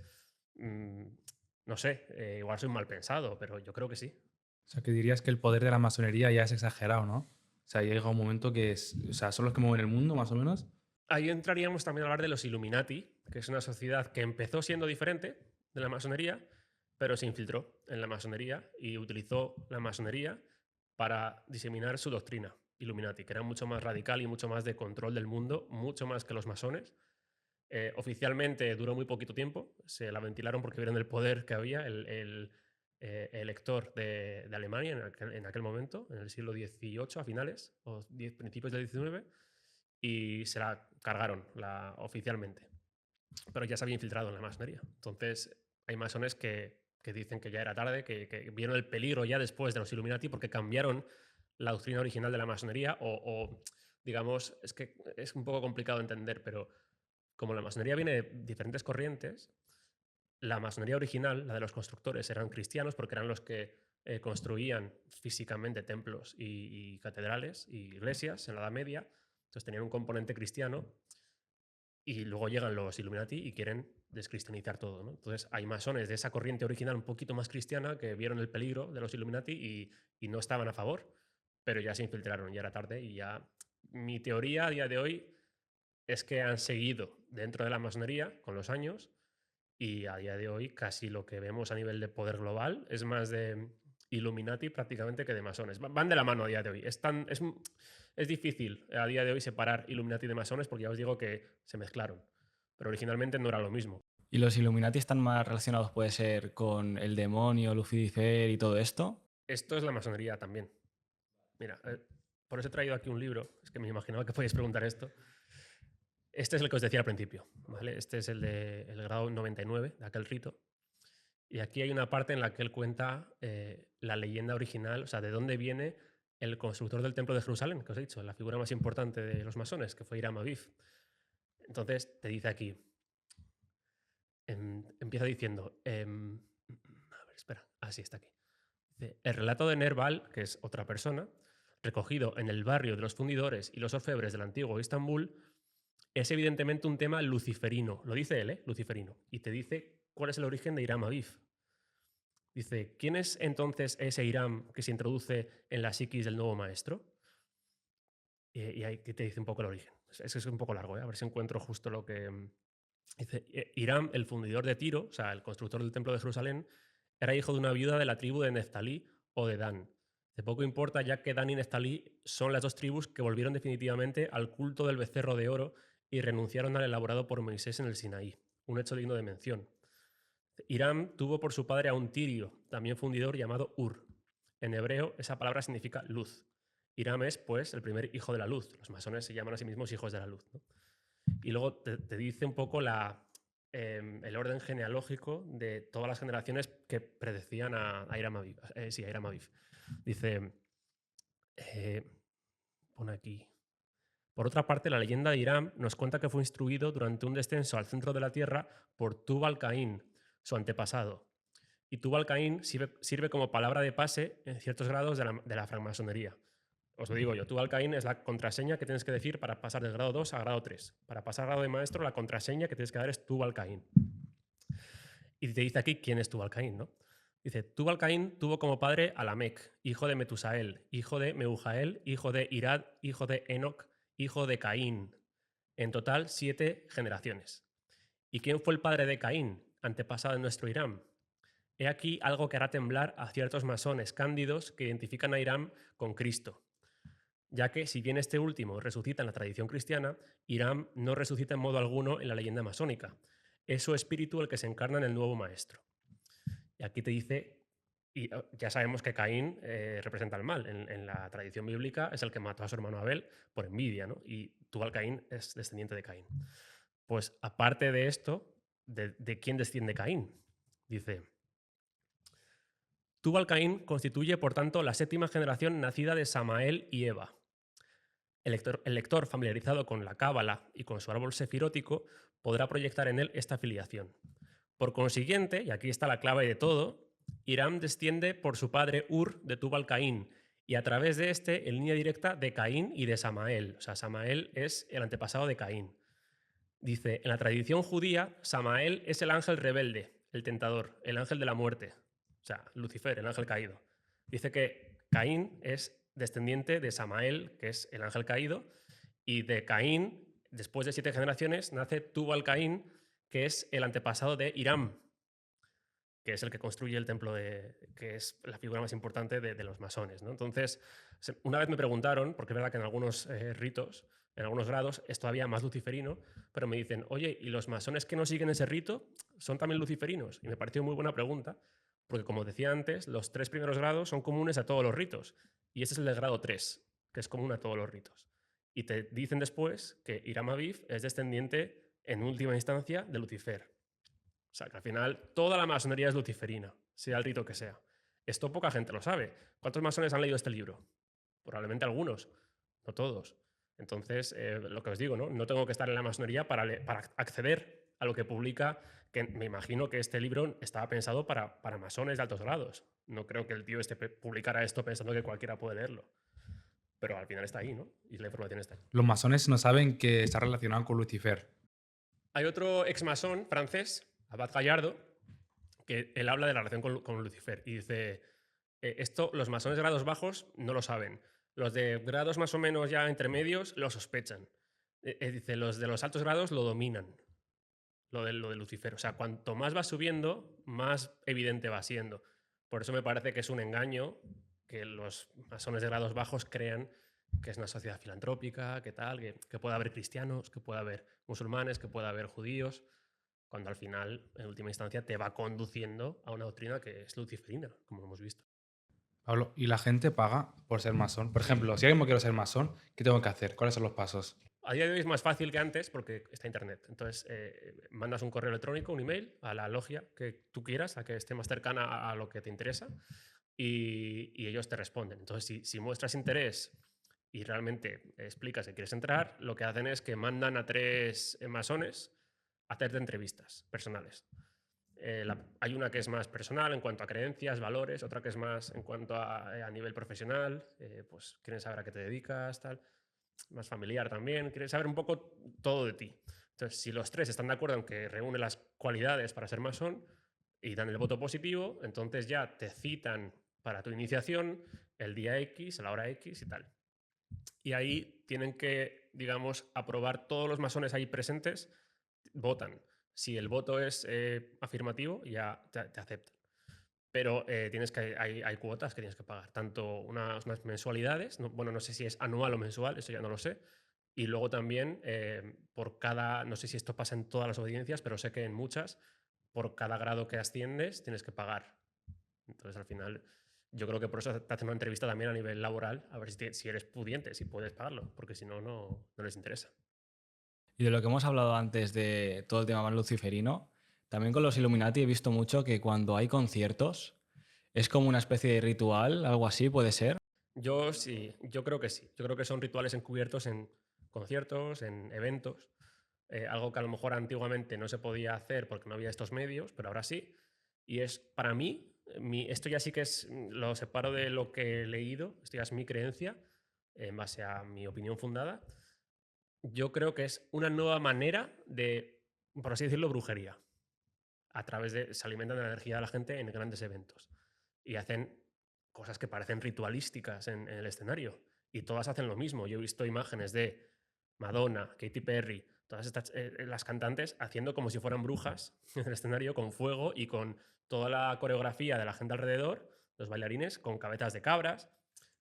no sé, igual soy mal pensado, pero yo creo que sí. O sea, que dirías que el poder de la masonería ya es exagerado, ¿no? O sea, llega un momento que o sea, son los que mueven el mundo, más o menos. Ahí entraríamos también a hablar de los Illuminati, que es una sociedad que empezó siendo diferente de la masonería, pero se infiltró en la masonería y utilizó la masonería para diseminar su doctrina Illuminati, que era mucho más radical y mucho más de control del mundo, mucho más que los masones. Oficialmente duró muy poquito tiempo, se la ventilaron porque vieron el poder que había, el elector de Alemania en aquel momento, en el siglo XVIII a finales, o principios del XIX, y se la cargaron oficialmente. Pero ya se había infiltrado en la masonería. Entonces, hay masones que dicen que ya era tarde, que vieron el peligro ya después de los Illuminati porque cambiaron la doctrina original de la masonería o digamos, es que es un poco complicado de entender, pero como la masonería viene de diferentes corrientes, la masonería original, la de los constructores, eran cristianos porque eran los que construían físicamente templos y catedrales y iglesias en la Edad Media. Entonces tenían un componente cristiano y luego llegan los Illuminati y quieren descristianizar todo, ¿no? Entonces hay masones de esa corriente original un poquito más cristiana que vieron el peligro de los Illuminati y no estaban a favor, pero ya se infiltraron, ya era tarde y ya... Mi teoría a día de hoy es que han seguido dentro de la masonería con los años y a día de hoy casi lo que vemos a nivel de poder global es más de Illuminati prácticamente que de masones. Van de la mano a día de hoy. Es difícil a día de hoy separar Illuminati de masones porque ya os digo que se mezclaron. Pero originalmente no era lo mismo. ¿Y los Illuminati están más relacionados, puede ser, con el demonio, Lucifer y todo esto? Esto es la masonería también. Mira, por eso he traído aquí un libro. Es que me imaginaba que podíais preguntar esto. Este es el que os decía al principio, ¿vale? Este es el grado 99 de aquel rito. Y aquí hay una parte en la que él cuenta la leyenda original, o sea, de dónde viene el constructor del templo de Jerusalén, que os he dicho, la figura más importante de los masones, que fue Hiram Abiff. Entonces te dice aquí, empieza diciendo, a ver, espera, así está aquí. Dice, el relato de Nerval, que es otra persona, recogido en el barrio de los fundidores y los orfebres del antiguo Istambul, es evidentemente un tema luciferino. Lo dice él, ¿eh? Luciferino. Y te dice cuál es el origen de Hiram Abiv. Dice, ¿quién es entonces ese Hiram que se introduce en la psiquis del nuevo maestro? Y ahí te dice un poco el origen. Es un poco largo, ¿eh? A ver si encuentro justo lo que... Dice, Hiram, el fundidor de Tiro, o sea, el constructor del templo de Jerusalén, era hijo de una viuda de la tribu de Neftalí o de Dan. De poco importa, ya que Dan y Neftalí son las dos tribus que volvieron definitivamente al culto del becerro de oro y renunciaron al elaborado por Moisés en el Sinaí, un hecho digno de mención. Hiram tuvo por su padre a un tirio, también fundidor, llamado Ur. En hebreo, esa palabra significa luz. Hiram es, pues, el primer hijo de la luz. Los masones se llaman a sí mismos hijos de la luz, ¿no? Y luego te dice un poco el orden genealógico de todas las generaciones que predecían a Hiram Abiv. Sí, a Hiram Abiv. Dice, pone aquí. Por otra parte, la leyenda de Hiram nos cuenta que fue instruido durante un descenso al centro de la tierra por Tubal-Caín, su antepasado. Y Tubal-Caín sirve como palabra de pase en ciertos grados de la francmasonería. Os lo digo yo, Tubal-Caín es la contraseña que tienes que decir para pasar del grado 2 a grado 3. Para pasar al grado de maestro, la contraseña que tienes que dar es Tubal-Caín. Y te dice aquí quién es Tubal-Caín, ¿no? Dice, Tubal-Caín tuvo como padre a Lamec, hijo de Metusael, hijo de Meujael, hijo de Irad, hijo de Enoc, hijo de Caín. En total, 7 generaciones. ¿Y quién fue el padre de Caín, antepasado de nuestro Hiram? He aquí algo que hará temblar a ciertos masones cándidos que identifican a Hiram con Cristo, ya que si bien este último resucita en la tradición cristiana, Hiram no resucita en modo alguno en la leyenda masónica. Es su espíritu el que se encarna en el nuevo maestro. Y aquí te dice, y ya sabemos que Caín representa el mal. En la tradición bíblica es el que mató a su hermano Abel por envidia, ¿no? Y Tubal-Caín es descendiente de Caín. Pues aparte de esto, ¿de quién desciende Caín? Dice, Tubal-Caín constituye, por tanto, la 7ª generación nacida de Samael y Eva. El lector familiarizado con la Cábala y con su árbol sefirótico podrá proyectar en él esta filiación. Por consiguiente, y aquí está la clave de todo, Hiram desciende por su padre Ur de Tubal-Caín y a través de este en línea directa de Caín y de Samael. O sea, Samael es el antepasado de Caín. Dice, en la tradición judía, Samael es el ángel rebelde, el tentador, el ángel de la muerte. O sea, Lucifer, el ángel caído. Dice que Caín es descendiente de Samael, que es el ángel caído, y de Caín, después de 7 generaciones, nace Tubal-Caín, que es el antepasado de Hiram, que es el que construye el templo, que es la figura más importante de los masones, ¿no? Entonces, una vez me preguntaron, porque es verdad que en algunos ritos, en algunos grados, es todavía más luciferino, pero me dicen, oye, ¿y los masones que no siguen ese rito son también luciferinos? Y me pareció muy buena pregunta, porque como decía antes, los 3 primeros grados son comunes a todos los ritos, y este es el del grado 3, que es común a todos los ritos. Y te dicen después que Hiram Abiv es descendiente, en última instancia, de Lucifer. O sea, que al final toda la masonería es luciferina, sea el rito que sea. Esto poca gente lo sabe. ¿Cuántos masones han leído este libro? Probablemente algunos, no todos. Entonces, lo que os digo, ¿no? No tengo que estar en la masonería para acceder a lo que publica, que me imagino que este libro estaba pensado para masones de altos grados. No creo que el tío publicara esto pensando que cualquiera puede leerlo. Pero al final está ahí, ¿no? Y la información está ahí. Los masones no saben que está relacionado con Lucifer. Hay otro ex masón francés, Abad Gallardo, que él habla de la relación con Lucifer y dice, esto los masones de grados bajos no lo saben, los de grados más o menos ya intermedios lo sospechan. Dice, los de los altos grados lo dominan, lo de Lucifer. O sea, cuanto más va subiendo, más evidente va siendo. Por eso me parece que es un engaño que los masones de grados bajos crean que es una sociedad filantrópica, que tal, que pueda haber cristianos, que pueda haber musulmanes, que pueda haber judíos, cuando al final, en última instancia, te va conduciendo a una doctrina que es luciferina, como hemos visto. Pablo, ¿y la gente paga por ser masón? Por ejemplo, si alguien me quiere ser masón, ¿qué tengo que hacer? ¿Cuáles son los pasos? A día de hoy es más fácil que antes porque está Internet. Entonces, mandas un correo electrónico, un email a la logia que tú quieras, a que esté más cercana a lo que te interesa, y ellos te responden. Entonces, si muestras interés y realmente explicas que quieres entrar, lo que hacen es que mandan a 3 masones hacerte entrevistas personales. Hay una que es más personal en cuanto a creencias, valores, otra que es más en cuanto a nivel profesional, pues quieren saber a qué te dedicas, tal, más familiar también, quieren saber un poco todo de ti. Entonces, si los tres están de acuerdo en que reúne las cualidades para ser masón y dan el voto positivo, entonces ya te citan para tu iniciación el día X, a la hora X y tal. Y ahí tienen que, digamos, aprobar todos los masones ahí presentes, votan. Si el voto es afirmativo, ya te aceptan. Pero hay cuotas que tienes que pagar, tanto unas mensualidades, bueno, no sé si es anual o mensual, eso ya no lo sé, y luego también por cada, no sé si esto pasa en todas las audiencias, pero sé que en muchas, por cada grado que asciendes tienes que pagar. Entonces al final yo creo que por eso te hacen una entrevista también a nivel laboral, a ver si eres pudiente, si puedes pagarlo, porque si no, no les interesa. Y de lo que hemos hablado antes de todo el tema más luciferino, también con los Illuminati he visto mucho que cuando hay conciertos es como una especie de ritual, algo así, puede ser. Yo sí, yo creo que sí. Yo creo que son rituales encubiertos en conciertos, en eventos, algo que a lo mejor antiguamente no se podía hacer porque no había estos medios, pero ahora sí. Y es para mí, esto ya sí que es, lo separo de lo que he leído, esto ya es mi creencia, en base a mi opinión fundada. Yo creo que es una nueva manera de, por así decirlo, brujería. A través de, se alimentan de la energía de la gente en grandes eventos. Y hacen cosas que parecen ritualísticas en el escenario. Y todas hacen lo mismo. Yo he visto imágenes de Madonna, Katy Perry, todas estas, las cantantes haciendo como si fueran brujas en el escenario con fuego y con toda la coreografía de la gente alrededor, los bailarines con cabezas de cabras,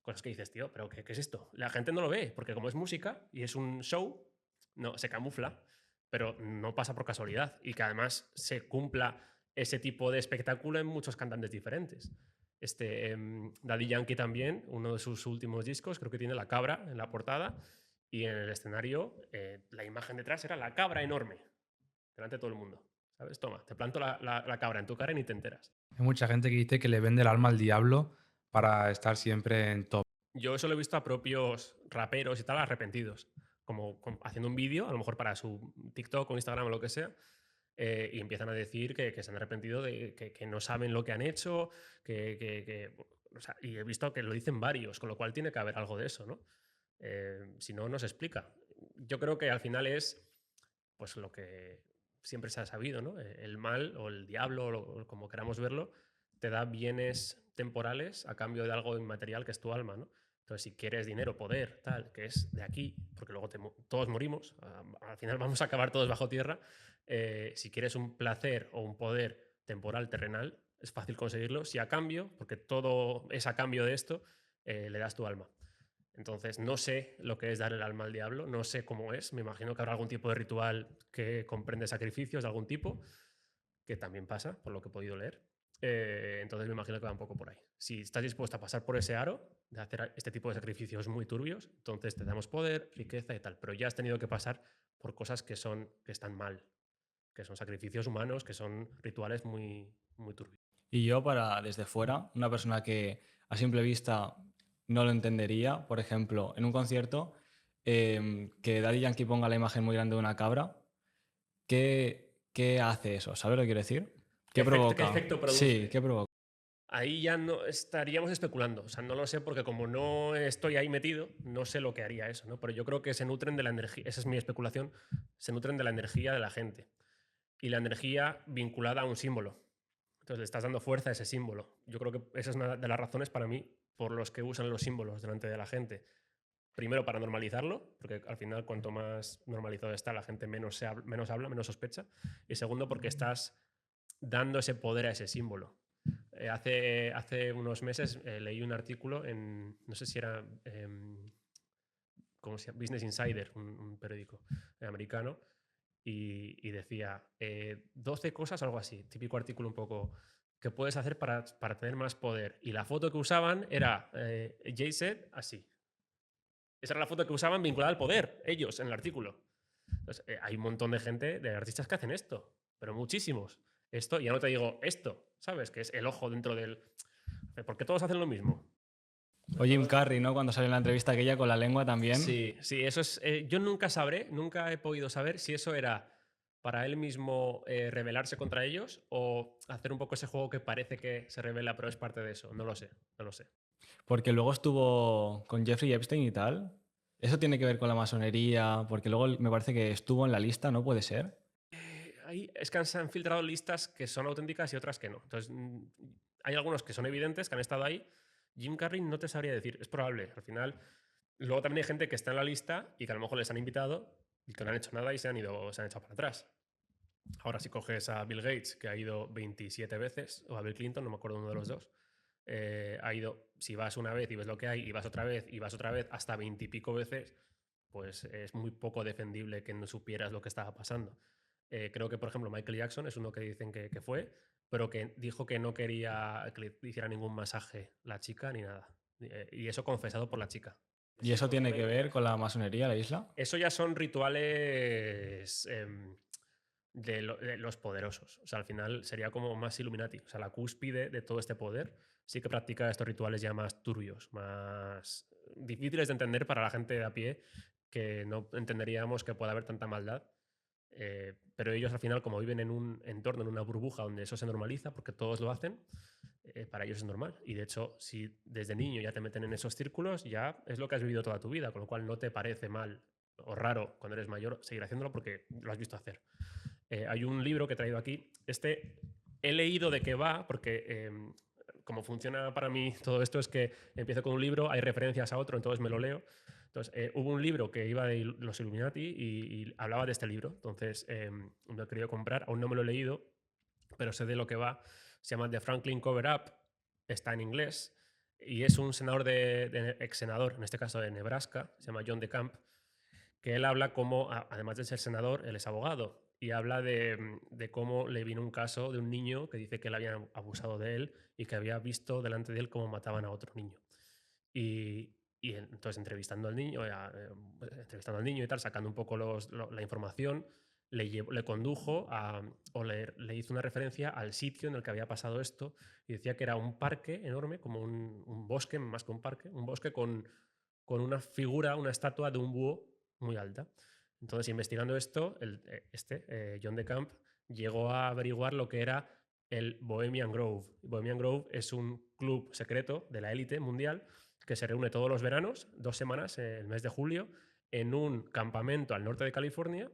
cosas que dices, tío, pero ¿qué es esto? La gente no lo ve, porque como es música y es un show, no, se camufla, pero no pasa por casualidad y que además se cumpla ese tipo de espectáculo en muchos cantantes diferentes. Daddy Yankee también, uno de sus últimos discos, creo que tiene la cabra en la portada y en el escenario la imagen detrás era la cabra enorme, delante de todo el mundo. ¿Sabes? Toma, te planto la cabra en tu cara y ni te enteras. Hay mucha gente que dice que le vende el alma al diablo para estar siempre en top. Yo eso lo he visto a propios raperos y tal arrepentidos, como haciendo un vídeo, a lo mejor para su TikTok o Instagram o lo que sea, y empiezan a decir que se han arrepentido, de que no saben lo que han hecho, o sea, y he visto que lo dicen varios, con lo cual tiene que haber algo de eso, ¿no? Si no, no se explica. Yo creo que al final es pues lo que siempre se ha sabido, ¿no? El mal o el diablo, o como queramos verlo, te da bienes temporales a cambio de algo inmaterial que es tu alma, ¿no? Entonces, si quieres dinero, poder, tal, que es de aquí, porque luego todos morimos, al final vamos a acabar todos bajo tierra, si quieres un placer o un poder temporal, terrenal, es fácil conseguirlo si a cambio, porque todo es a cambio de esto, le das tu alma. Entonces, no sé lo que es dar el alma al diablo, no sé cómo es. Me imagino que habrá algún tipo de ritual que comprende sacrificios de algún tipo, que también pasa, por lo que he podido leer. Entonces, me imagino que va un poco por ahí. Si estás dispuesto a pasar por ese aro de hacer este tipo de sacrificios muy turbios, entonces te damos poder, riqueza y tal. Pero ya has tenido que pasar por cosas que están mal, que son sacrificios humanos, que son rituales muy, muy turbios. Y yo, desde fuera, una persona que a simple vista no lo entendería, por ejemplo, en un concierto, que Daddy Yankee ponga la imagen muy grande de una cabra, ¿qué hace eso? ¿Sabes lo que quiero decir? ¿Qué provoca? ¿Qué efecto produce? Sí, ¿qué provoca? Ahí ya no estaríamos especulando. O sea, no lo sé porque como no estoy ahí metido, no sé lo que haría eso, ¿no? Pero yo creo que se nutren de la energía, esa es mi especulación, se nutren de la energía de la gente. Y la energía vinculada a un símbolo. Entonces le estás dando fuerza a ese símbolo. Yo creo que esa es una de las razones para mí por los que usan los símbolos delante de la gente. Primero, para normalizarlo, porque al final cuanto más normalizado está, la gente menos habla, menos sospecha. Y segundo, porque estás dando ese poder a ese símbolo. Hace unos meses leí un artículo en, no sé si era, ¿cómo se llama? Business Insider, un periódico americano, y decía 12 cosas, algo así, típico artículo un poco que puedes hacer para tener más poder. Y la foto que usaban era Jay-Z así. Esa era la foto que usaban vinculada al poder, ellos, en el artículo. Entonces, hay un montón de gente, de artistas que hacen esto, pero muchísimos. Esto, ya no te digo esto, ¿sabes? Que es el ojo dentro del... ¿Por qué todos hacen lo mismo? O Jim Carrey, ¿no? Cuando sale en la entrevista aquella con la lengua también. Sí, eso es... yo nunca sabré, nunca he podido saber si eso era para él mismo rebelarse contra ellos o hacer un poco ese juego que parece que se revela, pero es parte de eso. No lo sé, no lo sé. Porque luego estuvo con Jeffrey Epstein y tal. ¿Eso tiene que ver con la masonería? Porque luego me parece que estuvo en la lista, ¿no puede ser? Ahí es que se han filtrado listas que son auténticas y otras que no. Entonces, hay algunos que son evidentes, que han estado ahí. Jim Carrey no te sabría decir, es probable. Al final, luego también hay gente que está en la lista y que a lo mejor les han invitado y que no han hecho nada y se han echado para atrás. Ahora, si coges a Bill Gates, que ha ido 27 veces, o a Bill Clinton, no me acuerdo uno de los dos, ha ido, si vas una vez y ves lo que hay, y vas otra vez, y vas otra vez, hasta 20 y pico veces, pues es muy poco defendible que no supieras lo que estaba pasando. Creo que, por ejemplo, Michael Jackson es uno que dicen que fue, pero que dijo que no quería que le hiciera ningún masaje la chica ni nada. Y eso confesado por la chica. ¿Y eso tiene que ver con la masonería, la isla? Eso ya son rituales de los poderosos. O sea, al final sería como más Illuminati. O sea, la cúspide de todo este poder sí que practica estos rituales ya más turbios, más difíciles de entender para la gente de a pie, que no entenderíamos que pueda haber tanta maldad. Pero ellos al final, como viven en un entorno, en una burbuja donde eso se normaliza, porque todos lo hacen, para ellos es normal. Y de hecho, si desde niño ya te meten en esos círculos, ya es lo que has vivido toda tu vida, con lo cual no te parece mal o raro cuando eres mayor seguir haciéndolo porque lo has visto hacer. Hay un libro que he traído aquí. He leído de qué va, porque como funciona para mí todo esto es que empiezo con un libro, hay referencias a otro, entonces me lo leo. Entonces, hubo un libro que iba de los Illuminati y hablaba de este libro. Entonces, lo he querido comprar, aún no me lo he leído, pero sé de lo que va. Se llama The Franklin Cover Up, está en inglés, y es un senador ex senador, en este caso de Nebraska, se llama John DeCamp, que él habla como, además de ser senador, él es abogado, y habla de cómo le vino un caso de un niño que dice que él había abusado de él y que había visto delante de él cómo mataban a otro niño. Y entonces entrevistando al niño, entrevistando al niño y tal, sacando un poco la información, le condujo o le hizo una referencia al sitio en el que había pasado esto y decía que era un parque enorme, como un bosque, más que un parque, un bosque con una figura, una estatua de un búho muy alta. Entonces, investigando esto, John DeCamp llegó a averiguar lo que era el Bohemian Grove. Bohemian Grove es un club secreto de la élite mundial que se reúne todos los veranos, 2 semanas, el mes de julio, en un campamento al norte de California,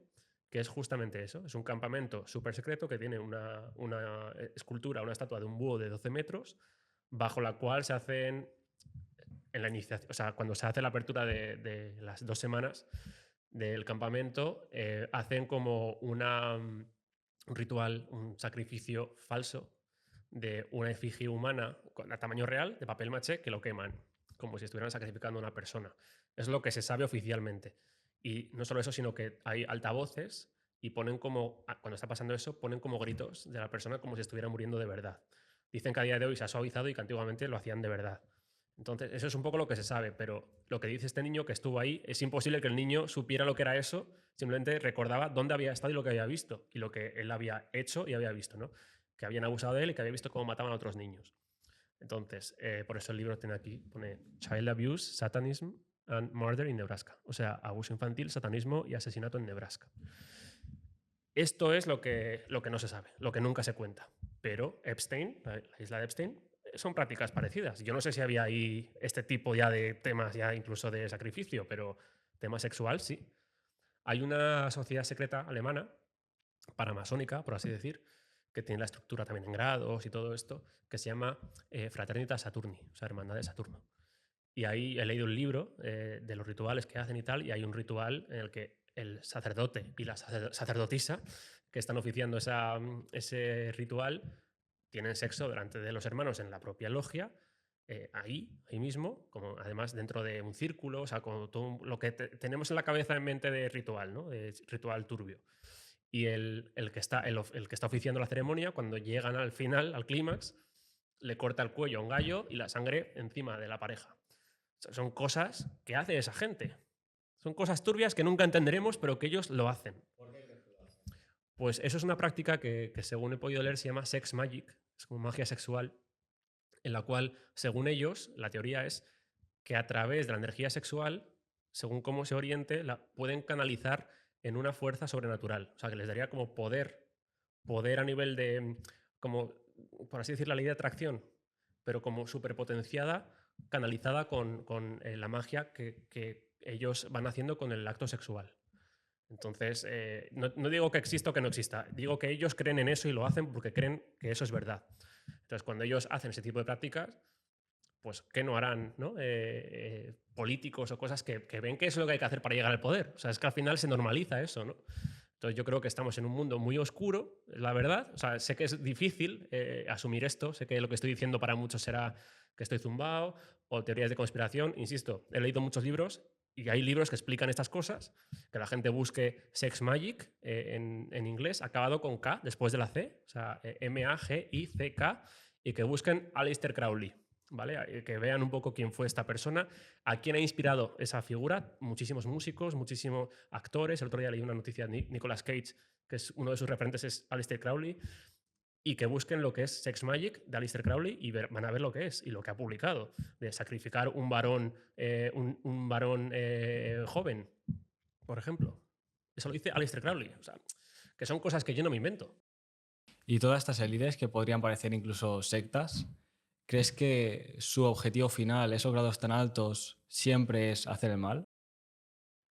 que es justamente eso. Es un campamento súper secreto que tiene una escultura, una estatua de un búho de 12 metros, bajo la cual se hacen, en la iniciación, o sea, cuando se hace la apertura de las 2 semanas del campamento, hacen como un ritual, un sacrificio falso de una efigie humana a tamaño real, de papel maché, que lo queman, como si estuvieran sacrificando a una persona. Es lo que se sabe oficialmente. Y no solo eso, sino que hay altavoces y ponen como, cuando está pasando eso, ponen como gritos de la persona como si estuviera muriendo de verdad. Dicen que a día de hoy se ha suavizado y que antiguamente lo hacían de verdad. Entonces, eso es un poco lo que se sabe, pero lo que dice este niño que estuvo ahí, es imposible que el niño supiera lo que era eso, simplemente recordaba dónde había estado y lo que había visto, y lo que él había hecho y había visto, ¿no? Que habían abusado de él y que había visto cómo mataban a otros niños. Entonces, por eso el libro tiene aquí, pone Child Abuse, Satanism and Murder in Nebraska. O sea, abuso infantil, satanismo y asesinato en Nebraska. Esto es lo que no se sabe, lo que nunca se cuenta. Pero Epstein, la isla de Epstein, son prácticas parecidas. Yo no sé si había ahí este tipo ya de temas, ya incluso de sacrificio, pero tema sexual sí. Hay una sociedad secreta alemana, paramasónica, por así decir, que tiene la estructura también en grados y todo esto, que se llama Fraternitas Saturni, o sea, Hermandad de Saturno. Y ahí he leído un libro de los rituales que hacen y tal, y hay un ritual en el que el sacerdote y la sacerdotisa que están oficiando ese ritual tienen sexo delante de los hermanos en la propia logia, ahí mismo, como además dentro de un círculo, o sea, con todo lo que tenemos en la cabeza en mente de ritual, ¿no? De ritual turbio. Y el que está oficiando la ceremonia, cuando llegan al final, al clímax, le corta el cuello a un gallo y la sangre encima de la pareja. O sea, son cosas que hace esa gente. Son cosas turbias que nunca entenderemos, pero que ellos lo hacen. Pues eso es una práctica que según he podido leer, se llama sex magic, es como magia sexual, en la cual, según ellos, la teoría es que a través de la energía sexual, según cómo se oriente, pueden canalizar en una fuerza sobrenatural. O sea, que les daría como poder a nivel de, como, por así decir, la ley de atracción, pero como superpotenciada, canalizada con la magia que ellos van haciendo con el acto sexual. Entonces, no digo que exista o que no exista, digo que ellos creen en eso y lo hacen porque creen que eso es verdad. Entonces, cuando ellos hacen ese tipo de prácticas, pues, ¿qué no harán, ¿no? Políticos o cosas que ven que eso es lo que hay que hacer para llegar al poder? O sea, es que al final se normaliza eso, ¿no? Entonces yo creo que estamos en un mundo muy oscuro, la verdad. O sea, sé que es difícil asumir esto, sé que lo que estoy diciendo para muchos será que estoy zumbado o teorías de conspiración. Insisto, he leído muchos libros y hay libros que explican estas cosas, que la gente busque Sex Magic en inglés, acabado con K después de la C, o sea, M-A-G-I-C-K, y que busquen Aleister Crowley. ¿Vale? Que vean un poco quién fue esta persona, a quién ha inspirado esa figura, muchísimos músicos, muchísimos actores. El otro día leí una noticia de Nicolas Cage, que es uno de sus referentes es Aleister Crowley, y que busquen lo que es Sex Magic de Aleister Crowley y van a ver lo que es y lo que ha publicado, de sacrificar un varón, un varón joven, por ejemplo. Eso lo dice Aleister Crowley. O sea, que son cosas que yo no me invento. Y todas estas élites, que podrían parecer incluso sectas, ¿crees que su objetivo final, esos grados tan altos, siempre es hacer el mal?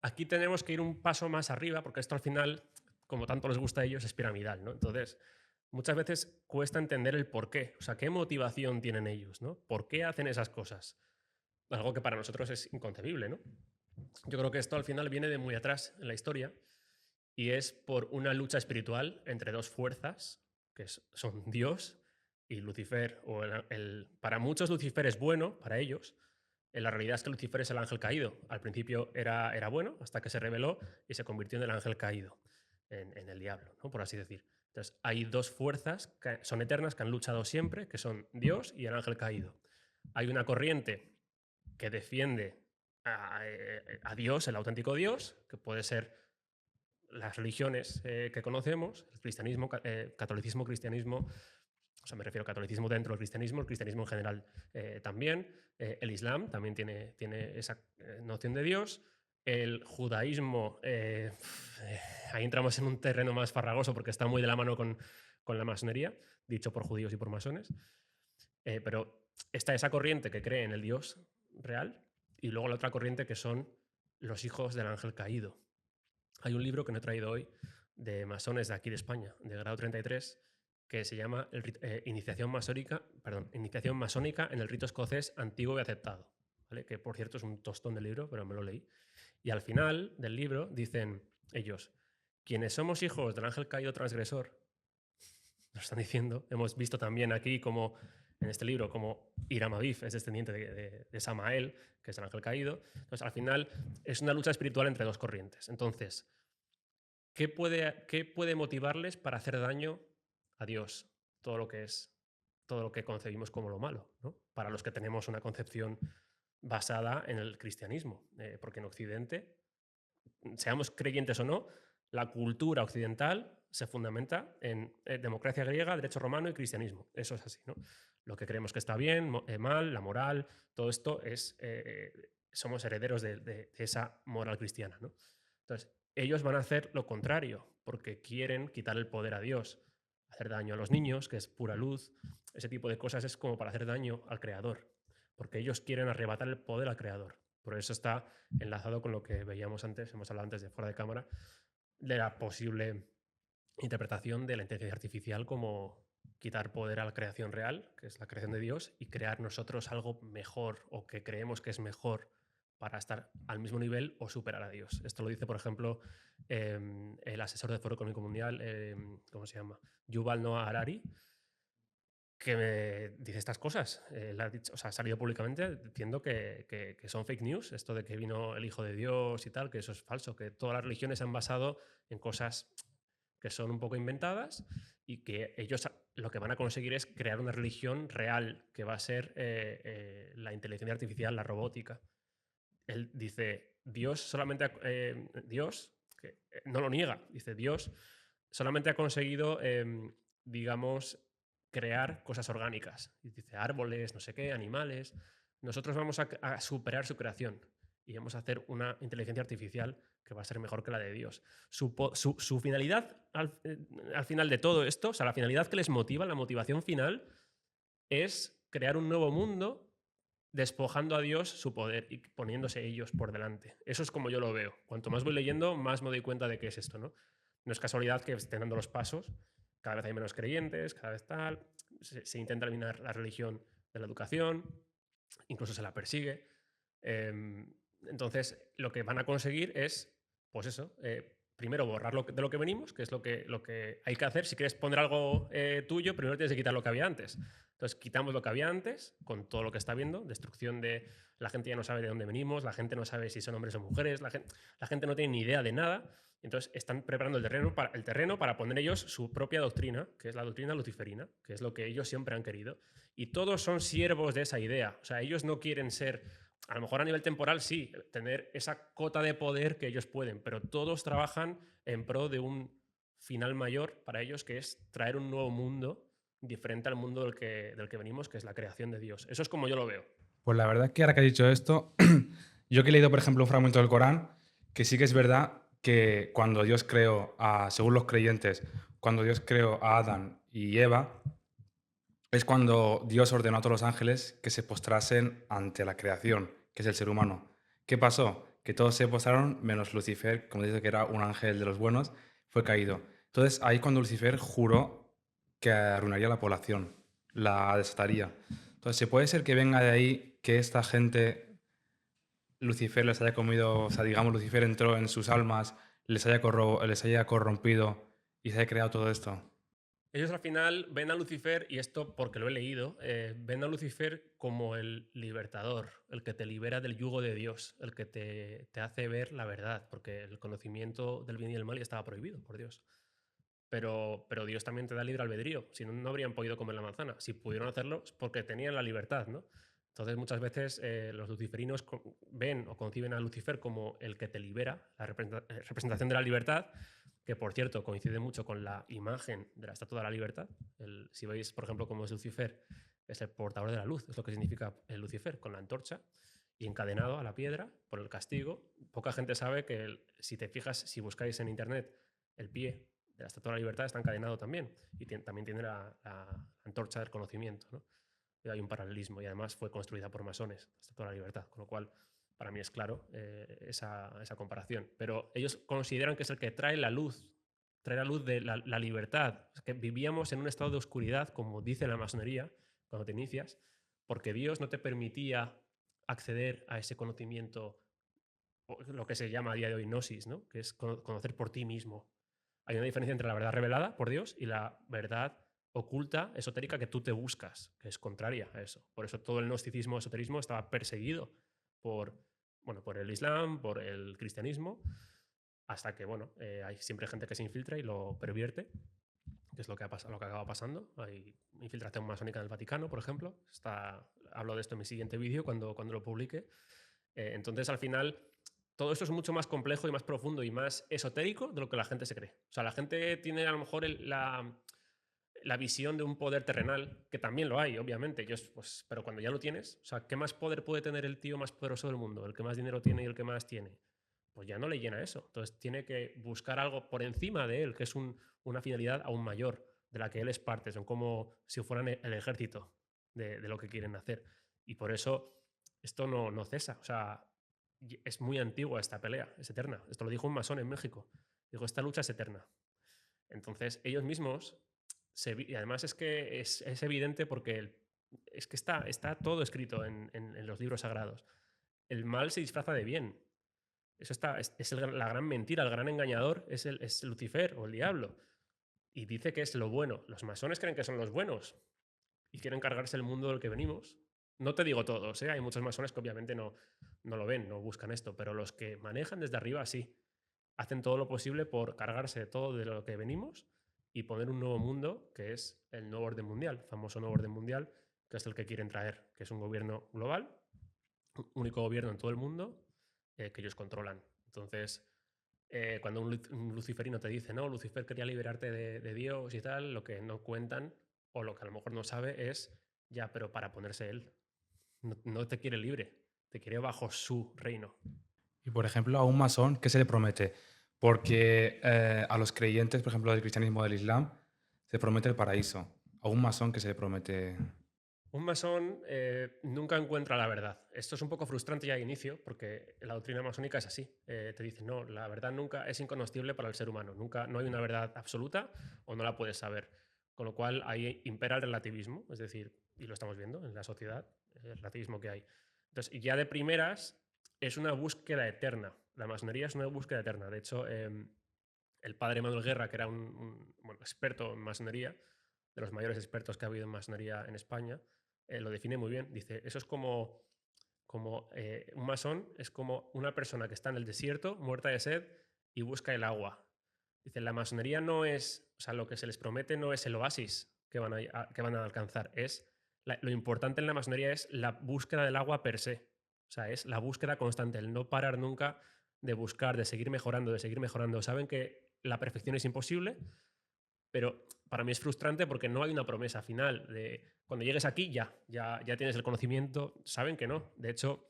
Aquí tenemos que ir un paso más arriba, porque esto al final, como tanto les gusta a ellos, es piramidal, ¿no? Entonces, muchas veces cuesta entender el por qué, o sea, qué motivación tienen ellos, ¿no? ¿Por qué hacen esas cosas? Algo que para nosotros es inconcebible, ¿no? Yo creo que esto al final viene de muy atrás en la historia y es por una lucha espiritual entre dos fuerzas, que son Dios y Lucifer. Para muchos Lucifer es bueno, para ellos. La realidad es que Lucifer es el ángel caído. Al principio era bueno hasta que se rebeló y se convirtió en el ángel caído, en el diablo, ¿no? Por así decir. Entonces, hay dos fuerzas que son eternas, que han luchado siempre, que son Dios y el ángel caído. Hay una corriente que defiende a Dios, el auténtico Dios, que puede ser las religiones que conocemos, el cristianismo, catolicismo, cristianismo, o sea, me refiero al catolicismo dentro del cristianismo, el cristianismo en general también, el islam también tiene esa noción de Dios, el judaísmo, ahí entramos en un terreno más farragoso porque está muy de la mano con la masonería, dicho por judíos y por masones, pero está esa corriente que cree en el Dios real y luego la otra corriente que son los hijos del ángel caído. Hay un libro que no he traído hoy de masones de aquí de España, de grado 33, que se llama Iniciación masónica en el rito escocés antiguo y aceptado, ¿vale? Que por cierto es un tostón de libro, pero me lo leí. Y al final del libro dicen ellos, quienes somos hijos del ángel caído transgresor, nos están diciendo, hemos visto también aquí como en este libro como Hiram Aviv es descendiente de Samael, que es el ángel caído. Entonces, al final es una lucha espiritual entre dos corrientes. Entonces, ¿qué puede motivarles para hacer daño a Dios? Todo lo que concebimos como lo malo, ¿no? Para los que tenemos una concepción basada en el cristianismo, porque en Occidente, seamos creyentes o no, la cultura occidental se fundamenta en democracia griega, derecho romano y cristianismo. Eso es así, ¿no? Lo que creemos que está bien, mal, la moral, todo esto es, somos herederos de esa moral cristiana, ¿no? Entonces, ellos van a hacer lo contrario, porque quieren quitar el poder a Dios, hacer daño a los niños, que es pura luz, ese tipo de cosas es como para hacer daño al Creador, porque ellos quieren arrebatar el poder al Creador. Por eso está enlazado con lo que veíamos antes, hemos hablado antes de fuera de cámara, de la posible interpretación de la inteligencia artificial como quitar poder a la creación real, que es la creación de Dios, y crear nosotros algo mejor o que creemos que es mejor para estar al mismo nivel o superar a Dios. Esto lo dice, por ejemplo, el asesor del Foro Económico Mundial, ¿cómo se llama? Yuval Noah Harari, que me dice estas cosas. Ha dicho, o sea, ha salido públicamente diciendo que son fake news, esto de que vino el Hijo de Dios y tal, que eso es falso, que todas las religiones se han basado en cosas que son un poco inventadas y que ellos lo que van a conseguir es crear una religión real, que va a ser la inteligencia artificial, la robótica. Él dice, Dios solamente, Dios, que no lo niega, dice, Dios solamente ha conseguido, digamos, crear cosas orgánicas. Y dice, árboles, no sé qué, animales. Nosotros vamos a superar su creación y vamos a hacer una inteligencia artificial que va a ser mejor que la de Dios. Su finalidad al final de todo esto, o sea, la finalidad que les motiva, la motivación final, es crear un nuevo mundo despojando a Dios su poder y poniéndose ellos por delante. Eso es como yo lo veo. Cuanto más voy leyendo, más me doy cuenta de qué es esto, ¿no? No es casualidad que estén dando los pasos, cada vez hay menos creyentes, cada vez tal, se intenta eliminar la religión de la educación, incluso se la persigue. Entonces, lo que van a conseguir es, pues eso, primero borrar de lo que venimos, que es lo que hay que hacer. Si quieres poner algo tuyo, primero tienes que quitar lo que había antes. Entonces, quitamos lo que había antes con todo lo que está viendo, destrucción de... La gente ya no sabe de dónde venimos, la gente no sabe si son hombres o mujeres, la gente no tiene ni idea de nada. Entonces, están preparando el terreno para poner ellos su propia doctrina, que es la doctrina luciferina, que es lo que ellos siempre han querido. Y todos son siervos de esa idea. O sea, ellos no quieren ser, a lo mejor a nivel temporal sí, tener esa cota de poder que ellos pueden, pero todos trabajan en pro de un final mayor para ellos, que es traer un nuevo mundo diferente al mundo del que venimos, que es la creación de Dios. Eso es como yo lo veo. Pues la verdad es que ahora que has dicho esto, yo que he leído, por ejemplo, un fragmento del Corán, que sí que es verdad que cuando Dios creó, según los creyentes, cuando Dios creó a Adán y Eva, es cuando Dios ordenó a todos los ángeles que se postrasen ante la creación, que es el ser humano. ¿Qué pasó? Que todos se postraron, menos Lucifer, como dice que era un ángel de los buenos, fue caído. Entonces ahí cuando Lucifer juró que arruinaría la población, la desataría. Entonces, ¿se puede ser que venga de ahí que esta gente, Lucifer les haya comido, o sea, digamos, Lucifer entró en sus almas, les haya corrompido y se haya creado todo esto? Ellos al final ven a Lucifer, y esto porque lo he leído, ven a Lucifer como el libertador, el que te libera del yugo de Dios, el que te hace ver la verdad, porque el conocimiento del bien y el mal ya estaba prohibido por Dios. Pero Dios también te da libre albedrío, si no, no habrían podido comer la manzana. Si pudieron hacerlo es porque tenían la libertad, ¿no? Entonces muchas veces los luciferinos ven o conciben a Lucifer como el que te libera, la representación de la libertad, que por cierto coincide mucho con la imagen de la Estatua de la Libertad. Si veis, por ejemplo, cómo es Lucifer, es el portador de la luz, es lo que significa el Lucifer, con la antorcha y encadenado a la piedra por el castigo. Poca gente sabe que si te fijas, si buscáis en internet el pie de la Estatua de la Libertad está encadenado también y también tiene la antorcha del conocimiento, ¿no? Y hay un paralelismo y además fue construida por masones, la Estatua de la Libertad, con lo cual para mí es claro esa comparación. Pero ellos consideran que es el que trae la luz de la libertad. Es que vivíamos en un estado de oscuridad, como dice la masonería, cuando te inicias, porque Dios no te permitía acceder a ese conocimiento, lo que se llama a día de hoy gnosis, ¿no? Que es conocer por ti mismo. Hay una diferencia entre la verdad revelada por Dios y la verdad oculta, esotérica, que tú te buscas, que es contraria a eso. Por eso todo el gnosticismo, esoterismo estaba perseguido por, por el Islam, por el cristianismo, hasta que, hay siempre gente que se infiltra y lo pervierte, que es lo que acaba pasando. Hay infiltración masónica en el Vaticano, por ejemplo. Hablo de esto en mi siguiente vídeo cuando lo publique. Entonces, al final, todo esto es mucho más complejo y más profundo y más esotérico de lo que la gente se cree. O sea, la gente tiene a lo mejor la visión de un poder terrenal, que también lo hay, obviamente, pero cuando ya lo tienes, o sea, ¿qué más poder puede tener el tío más poderoso del mundo? El que más dinero tiene y el que más tiene. Pues ya no le llena eso. Entonces tiene que buscar algo por encima de él, que es una finalidad aún mayor, de la que él es parte. Son como si fueran el ejército de lo que quieren hacer. Y por eso esto no cesa. O sea, es muy antigua esta pelea, es eterna. Esto lo dijo un masón en México. Dijo, esta lucha es eterna. Entonces, ellos mismos, y además es que es evidente porque es que está todo escrito en los libros sagrados. El mal se disfraza de bien. Eso la gran mentira, el gran engañador es Lucifer o el diablo. Y dice que es lo bueno. Los masones creen que son los buenos y quieren cargarse el mundo del que venimos. No te digo todos, ¿eh? Hay muchos masones que obviamente no lo ven, no buscan esto, pero los que manejan desde arriba sí. Hacen todo lo posible por cargarse todo de lo que venimos y poner un nuevo mundo, que es el nuevo orden mundial, el famoso nuevo orden mundial, que es el que quieren traer, que es un gobierno global, un único gobierno en todo el mundo, que ellos controlan. Entonces, cuando un luciferino te dice, no, Lucifer quería liberarte de Dios y tal, lo que no cuentan, o lo que a lo mejor no sabe es, ya, pero para ponerse él. No te quiere libre, te quiere bajo su reino. Y, por ejemplo, a un masón, ¿qué se le promete? Porque a los creyentes, por ejemplo, del cristianismo o del islam, se promete el paraíso. A un masón, ¿qué se le promete? Un masón nunca encuentra la verdad. Esto es un poco frustrante ya de inicio, porque la doctrina masónica es así. Te dicen, no, la verdad nunca es incognoscible para el ser humano. Nunca, no hay una verdad absoluta o no la puedes saber. Con lo cual ahí impera el relativismo, es decir, y lo estamos viendo en la sociedad, el relativismo que hay. Entonces, y ya de primeras es una búsqueda eterna. La masonería es una búsqueda eterna. De hecho, el padre Manuel Guerra, que era bueno, experto en masonería, de los mayores expertos que ha habido en masonería en España, lo define muy bien. Dice, eso es como un masón es como una persona que está en el desierto, muerta de sed, y busca el agua. Dice, la masonería no es, o sea, lo que se les promete no es el oasis que van a alcanzar, es lo importante en la masonería es la búsqueda del agua per se. O sea, es la búsqueda constante, el no parar nunca de buscar, de seguir mejorando, de seguir mejorando. Saben que la perfección es imposible, pero para mí es frustrante porque no hay una promesa final de cuando llegues aquí ya tienes el conocimiento. Saben que no. De hecho,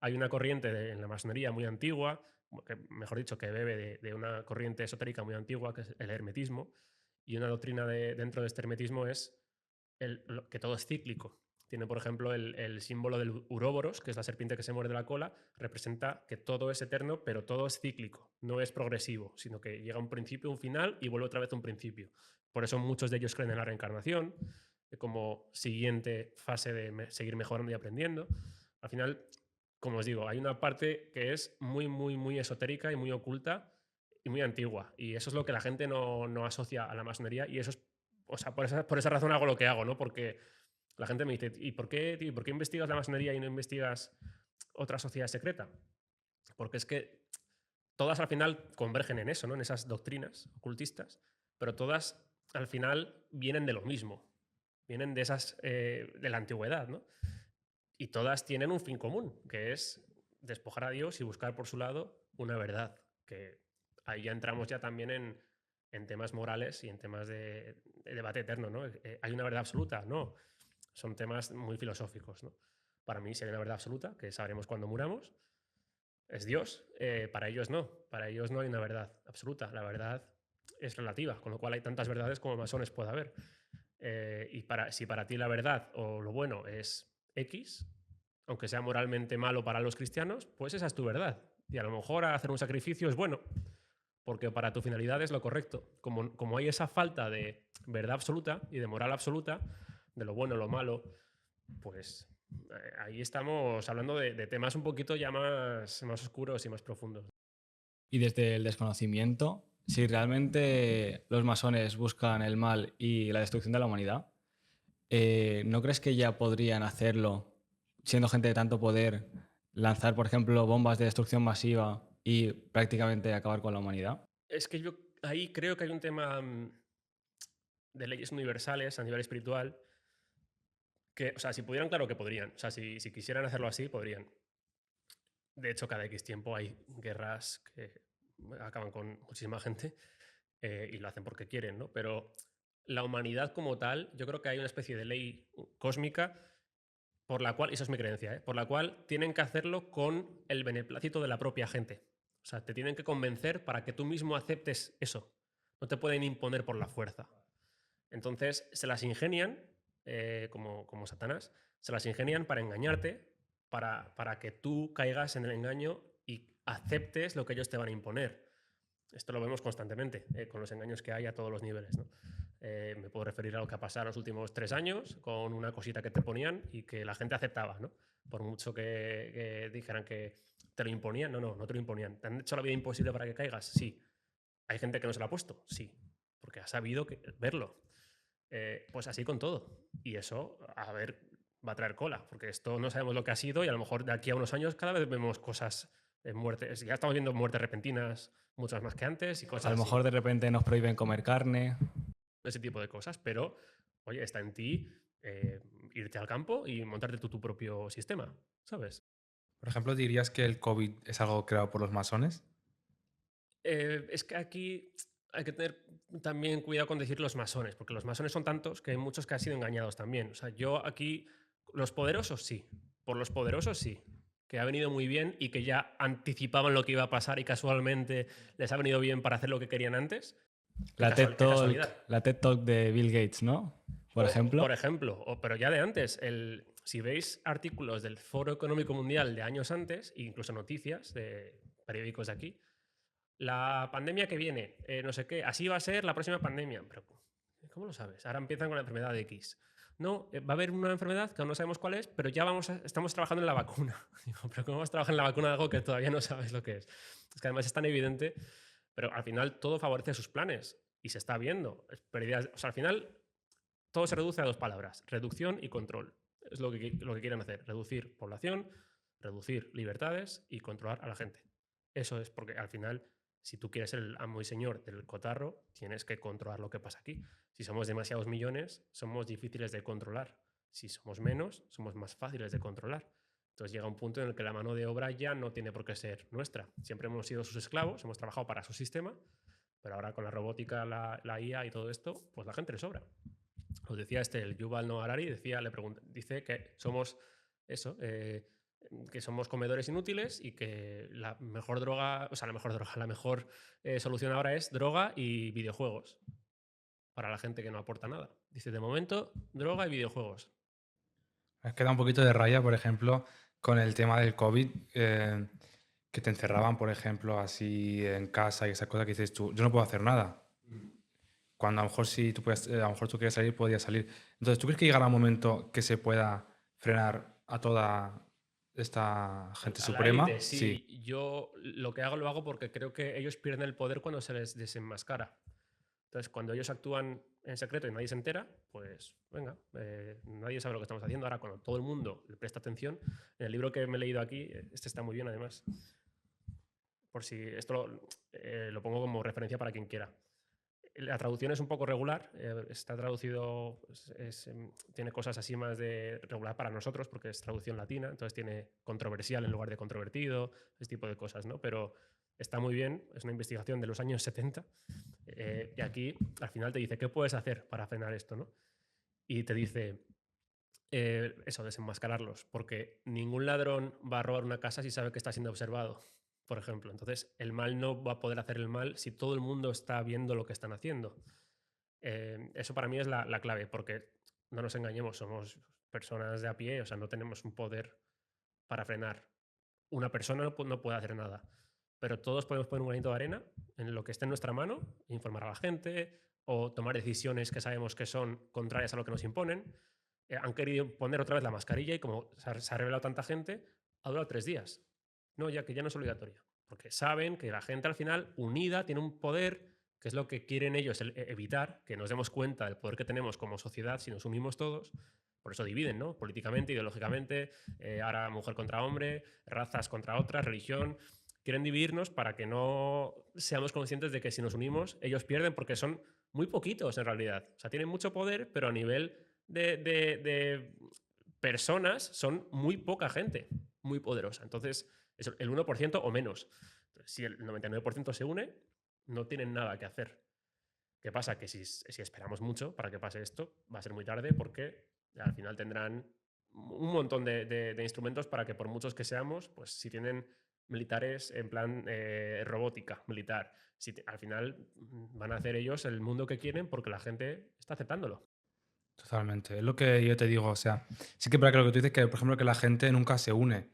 hay una corriente en la masonería muy antigua, que, mejor dicho, que bebe de una corriente esotérica muy antigua, que es el hermetismo, y una doctrina dentro de este hermetismo es que todo es cíclico. Tiene, por ejemplo, el símbolo del uróboros, que es la serpiente que se muerde la cola, representa que todo es eterno, pero todo es cíclico, no es progresivo, sino que llega un principio, un final y vuelve otra vez a un principio. Por eso muchos de ellos creen en la reencarnación, como siguiente fase de seguir mejorando y aprendiendo. Al final, como os digo, hay una parte que es muy, muy, muy esotérica y muy oculta y muy antigua. Y eso es lo que la gente no asocia a la masonería y eso es, o sea, por esa razón hago lo que hago, ¿no? Porque la gente me dice, ¿y por qué, tío, por qué investigas la masonería y no investigas otra sociedad secreta? Porque es que todas al final convergen en eso, ¿no? En esas doctrinas ocultistas, pero todas al final vienen de lo mismo, vienen de esas de la antigüedad, ¿no? Y todas tienen un fin común, que es despojar a Dios y buscar por su lado una verdad, que ahí ya entramos ya también en temas morales y en temas de debate eterno, ¿no? ¿Hay una verdad absoluta? No, son temas muy filosóficos, ¿no? Para mí, si hay una verdad absoluta, que sabremos cuando muramos, es Dios. Para ellos no. Para ellos no hay una verdad absoluta. La verdad es relativa, con lo cual hay tantas verdades como masones puede haber. Si para ti la verdad o lo bueno es X, aunque sea moralmente malo para los cristianos, pues esa es tu verdad. Y a lo mejor hacer un sacrificio es bueno, porque para tu finalidad es lo correcto. Como hay esa falta de verdad absoluta y de moral absoluta, de lo bueno, lo malo, pues ahí estamos hablando de temas un poquito ya más oscuros y más profundos. Y desde el desconocimiento, si realmente los masones buscan el mal y la destrucción de la humanidad, ¿no crees que ya podrían hacerlo, siendo gente de tanto poder, lanzar, por ejemplo, bombas de destrucción masiva y prácticamente acabar con la humanidad? Es que yo ahí creo que hay un tema de leyes universales a nivel espiritual que, o sea, si pudieran, claro que podrían. O sea, si quisieran hacerlo así, podrían. De hecho, cada X tiempo hay guerras que acaban con muchísima gente y lo hacen porque quieren, ¿no? Pero la humanidad como tal, yo creo que hay una especie de ley cósmica por la cual, y eso es mi creencia, por la cual tienen que hacerlo con el beneplácito de la propia gente. O sea, te tienen que convencer para que tú mismo aceptes eso. No te pueden imponer por la fuerza. Entonces, se las ingenian, como Satanás, se las ingenian para engañarte, para que tú caigas en el engaño y aceptes lo que ellos te van a imponer. Esto lo vemos constantemente, con los engaños que hay a todos los niveles, ¿no? Me puedo referir a lo que ha pasado los últimos 3 años con una cosita que te ponían y que la gente aceptaba, ¿no? Por mucho que dijeran que te lo imponían, no te lo imponían. ¿Te han hecho la vida imposible para que caigas? Sí. ¿Hay gente que no se la ha puesto? Sí. Porque ha sabido verlo. Pues así con todo. Y eso, a ver, va a traer cola, porque esto no sabemos lo que ha sido y a lo mejor de aquí a unos años cada vez vemos cosas de muertes. Ya estamos viendo muertes repentinas, muchas más que antes y A cosas lo así. mejor de repente nos prohíben comer carne. Ese tipo de cosas, pero oye, está en ti irte al campo y montarte tú tu propio sistema, ¿sabes? Por ejemplo, ¿dirías que el COVID es algo creado por los masones? Es que aquí hay que tener también cuidado con decir los masones, porque los masones son tantos que hay muchos que han sido engañados también. O sea, yo aquí, los poderosos sí, por los poderosos sí, que ha venido muy bien y que ya anticipaban lo que iba a pasar y casualmente les ha venido bien para hacer lo que querían antes. Qué casualidad. La TED Talk de Bill Gates, ¿no? Por ejemplo. Por ejemplo, pero ya de antes, si veis artículos del Foro Económico Mundial de años antes, e incluso noticias de periódicos de aquí, la pandemia que viene, no sé qué, así va a ser la próxima pandemia. Pero, ¿cómo lo sabes? Ahora empiezan con la enfermedad de X. No, va a haber una enfermedad que aún no sabemos cuál es, pero ya estamos trabajando en la vacuna. Digo, pero ¿cómo vas a trabajar en la vacuna de algo que todavía no sabes lo que es? Es que además es tan evidente, pero al final todo favorece sus planes y se está viendo. O sea, al final todo se reduce a dos palabras, reducción y control. Es lo que quieren hacer, reducir población, reducir libertades y controlar a la gente. Eso es porque al final, si tú quieres ser el amo y señor del cotarro, tienes que controlar lo que pasa aquí. Si somos demasiados millones, somos difíciles de controlar. Si somos menos, somos más fáciles de controlar. Entonces llega un punto en el que la mano de obra ya no tiene por qué ser nuestra. Siempre hemos sido sus esclavos, hemos trabajado para su sistema, pero ahora con la robótica, la IA y todo esto, pues la gente le sobra. Os decía el Yuval Noah Harari, dice que somos eso, que somos comedores inútiles y que la mejor droga, o sea, la mejor solución ahora es droga y videojuegos para la gente que no aporta nada. Dice, de momento, droga y videojuegos. Es que da un poquito de raya, por ejemplo, con el tema del COVID, que te encerraban, por ejemplo, así en casa y esas cosas que dices tú, yo no puedo hacer nada. Cuando a lo mejor si tú a lo mejor tú querías salir, podías salir. Entonces, ¿tú crees que llegará un momento que se pueda frenar a toda esta gente A la suprema? élite, sí. Yo lo que hago lo hago porque creo que ellos pierden el poder cuando se les desenmascara. Entonces, cuando ellos actúan en secreto y nadie se entera, pues venga, nadie sabe lo que estamos haciendo. Ahora, cuando todo el mundo le presta atención, en el libro que me he leído aquí, este está muy bien además, por si esto lo pongo como referencia para quien quiera. La traducción es un poco regular, está traducido, tiene cosas así más de regular para nosotros porque es traducción latina, entonces tiene controversial en lugar de controvertido, ese tipo de cosas, ¿no? Pero está muy bien, es una investigación de los años 70 y aquí al final te dice, ¿qué puedes hacer para frenar esto, ¿no? Y te dice, eso, desenmascararlos, porque ningún ladrón va a robar una casa si sabe que está siendo observado, por ejemplo. Entonces, el mal no va a poder hacer el mal si todo el mundo está viendo lo que están haciendo. Eso para mí es la clave, porque no nos engañemos, somos personas de a pie, o sea, no tenemos un poder para frenar. Una persona no puede hacer nada, pero todos podemos poner un granito de arena en lo que esté en nuestra mano, informar a la gente o tomar decisiones que sabemos que son contrarias a lo que nos imponen. Han querido poner otra vez la mascarilla y como se ha revelado tanta gente, ha durado 3 días. No, ya que ya no es obligatoria, porque saben que la gente al final unida tiene un poder que es lo que quieren ellos evitar, que nos demos cuenta del poder que tenemos como sociedad si nos unimos todos. Por eso dividen, ¿no? Políticamente, ideológicamente, ahora mujer contra hombre, razas contra otras, religión. Quieren dividirnos para que no seamos conscientes de que si nos unimos, ellos pierden porque son muy poquitos en realidad. O sea, tienen mucho poder, pero a nivel de personas son muy poca gente, muy poderosa. Entonces, eso, el 1% o menos. Entonces, si el 99% se une, no tienen nada que hacer. ¿Qué pasa? Que si esperamos mucho para que pase esto, va a ser muy tarde porque al final tendrán un montón de instrumentos para que por muchos que seamos, pues si tienen militares en plan robótica militar, al final van a hacer ellos el mundo que quieren porque la gente está aceptándolo. Totalmente. Es lo que yo te digo. O sea, sí que para que lo que tú dices, que por ejemplo que la gente nunca se une.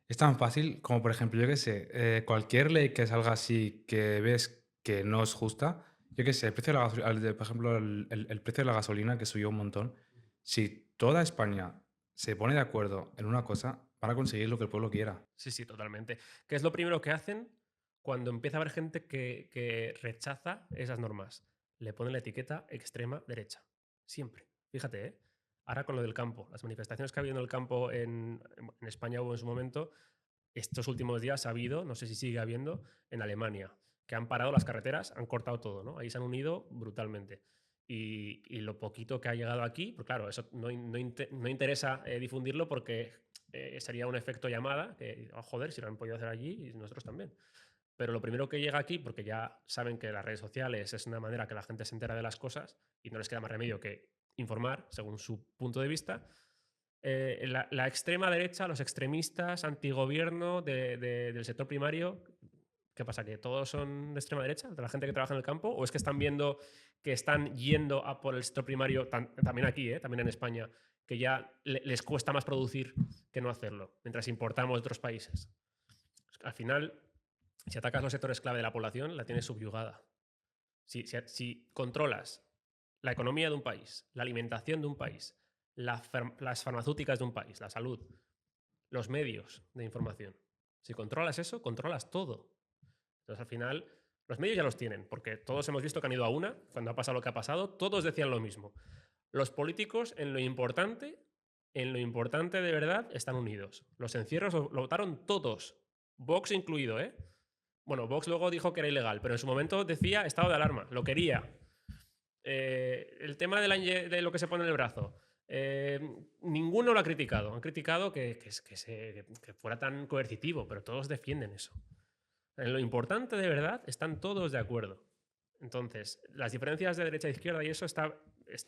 Es tan fácil como, por ejemplo, yo qué sé, cualquier ley que salga así que ves que no es justa, yo qué sé, el precio de la gasolina, por ejemplo, el precio de la gasolina que subió un montón. Si toda España se pone de acuerdo en una cosa, van a conseguir lo que el pueblo quiera. Sí, sí, totalmente. ¿Qué es lo primero que hacen cuando empieza a haber gente que rechaza esas normas? Le ponen la etiqueta extrema derecha. Siempre. Fíjate, ¿eh? Ahora con lo del campo, las manifestaciones que ha habido en el campo en España hubo en su momento, estos últimos días ha habido, no sé si sigue habiendo, en Alemania, que han parado las carreteras, han cortado todo, ¿no? Ahí se han unido brutalmente. Y lo poquito que ha llegado aquí, pues claro, eso no interesa difundirlo porque sería un efecto llamada, que, oh, joder, si lo han podido hacer allí y nosotros también. Pero lo primero que llega aquí, porque ya saben que las redes sociales es una manera que la gente se entera de las cosas y no les queda más remedio que informar según su punto de vista, la extrema derecha, los extremistas antigobierno del sector primario, ¿qué pasa? ¿Que todos son de extrema derecha, de la gente que trabaja en el campo? ¿O es que están viendo que están yendo a por el sector primario, también aquí, también en España, que ya les cuesta más producir que no hacerlo, mientras importamos de otros países? Al final, si atacas los sectores clave de la población, la tienes subyugada. Si controlas la economía de un país, la alimentación de un país, las farmacéuticas de un país, la salud, los medios de información, si controlas eso, controlas todo. Entonces, al final, los medios ya los tienen, porque todos hemos visto que han ido a una, cuando ha pasado lo que ha pasado, todos decían lo mismo. Los políticos, en lo importante de verdad, están unidos. Los encierros lo votaron todos, Vox incluido, ¿eh? Bueno, Vox luego dijo que era ilegal, pero en su momento decía estado de alarma, lo quería. El tema de lo que se pone en el brazo. Ninguno lo ha criticado. Han criticado que fuera tan coercitivo, pero todos defienden eso. En lo importante de verdad están todos de acuerdo. Entonces, las diferencias de derecha e izquierda y eso está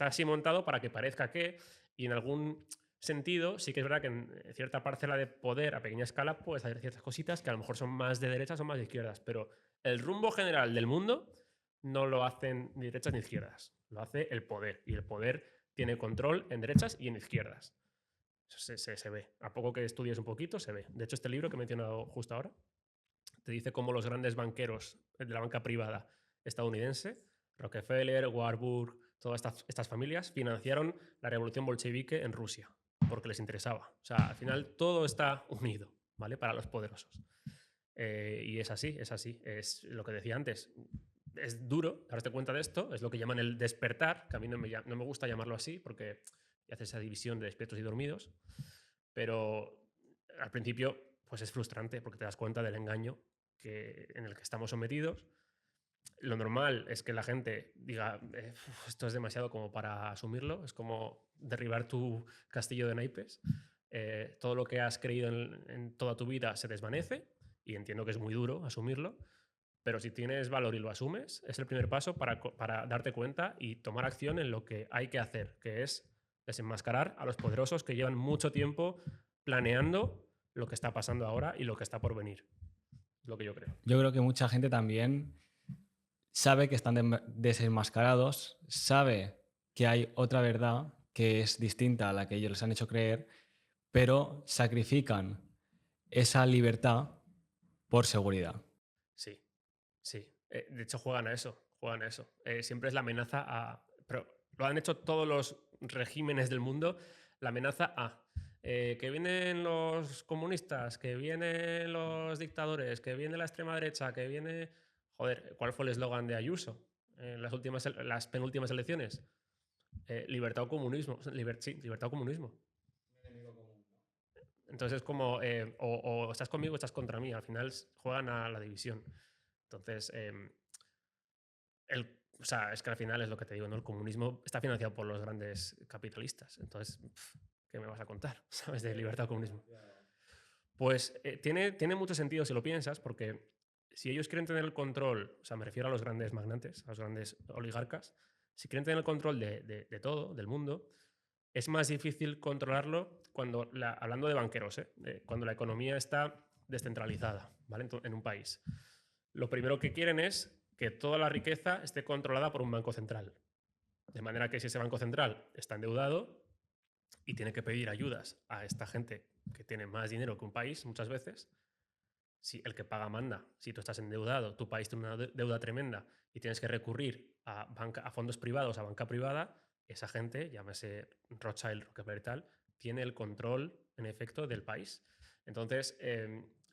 así montado para que parezca que, y en algún sentido, sí que es verdad que en cierta parcela de poder a pequeña escala puedes hacer ciertas cositas que a lo mejor son más de derechas o más de izquierdas, pero el rumbo general del mundo no lo hacen ni derechas ni izquierdas, lo hace el poder, y el poder tiene control en derechas y en izquierdas. Eso se ve. A poco que estudies un poquito, se ve. De hecho, este libro que he mencionado justo ahora te dice cómo los grandes banqueros de la banca privada estadounidense, Rockefeller, Warburg, todas estas familias, financiaron la revolución bolchevique en Rusia porque les interesaba. O sea, al final todo está unido, ¿vale? Para los poderosos. Y es así, es así. Es lo que decía antes. Es duro darte cuenta de esto, es lo que llaman el despertar, que a mí no me gusta llamarlo así porque hace esa división de despiertos y dormidos, pero al principio pues es frustrante porque te das cuenta del engaño en el que estamos sometidos. Lo normal es que la gente diga, esto es demasiado como para asumirlo, es como derribar tu castillo de naipes. Todo lo que has creído en toda tu vida se desvanece, y entiendo que es muy duro asumirlo, pero si tienes valor y lo asumes, es el primer paso para darte cuenta y tomar acción en lo que hay que hacer, que es desenmascarar a los poderosos que llevan mucho tiempo planeando lo que está pasando ahora y lo que está por venir. Es lo que yo creo. Yo creo que mucha gente también sabe que están desenmascarados, sabe que hay otra verdad que es distinta a la que ellos les han hecho creer, pero sacrifican esa libertad por seguridad. Sí, sí. De hecho, juegan a eso, juegan a eso. Siempre es la amenaza a... Pero lo han hecho todos los regímenes del mundo, la amenaza a... que vienen los comunistas, que vienen los dictadores, que viene la extrema derecha, que viene... Joder, ¿cuál fue el eslogan de Ayuso en las penúltimas elecciones? Libertad o comunismo. Sí, libertad o comunismo. Entonces es como, o estás conmigo o estás contra mí. Al final juegan a la división. Entonces, o sea, es que al final es lo que te digo, ¿no? El comunismo está financiado por los grandes capitalistas. Entonces, ¿qué me vas a contar? ¿Sabes? De libertad o comunismo. Pues tiene mucho sentido si lo piensas, porque si ellos quieren tener el control, o sea, me refiero a los grandes magnates, a los grandes oligarcas, si quieren tener el control de todo, del mundo, es más difícil controlarlo cuando, hablando de banqueros, cuando la economía está descentralizada, ¿vale? En un país. Lo primero que quieren es que toda la riqueza esté controlada por un banco central. De manera que si ese banco central está endeudado y tiene que pedir ayudas a esta gente que tiene más dinero que un país muchas veces, si el que paga manda, si tú estás endeudado, tu país tiene una deuda tremenda y tienes que recurrir a fondos privados, a banca privada, esa gente, llámese Rothschild, Rockefeller y tal, tiene el control, en efecto, del país. Entonces,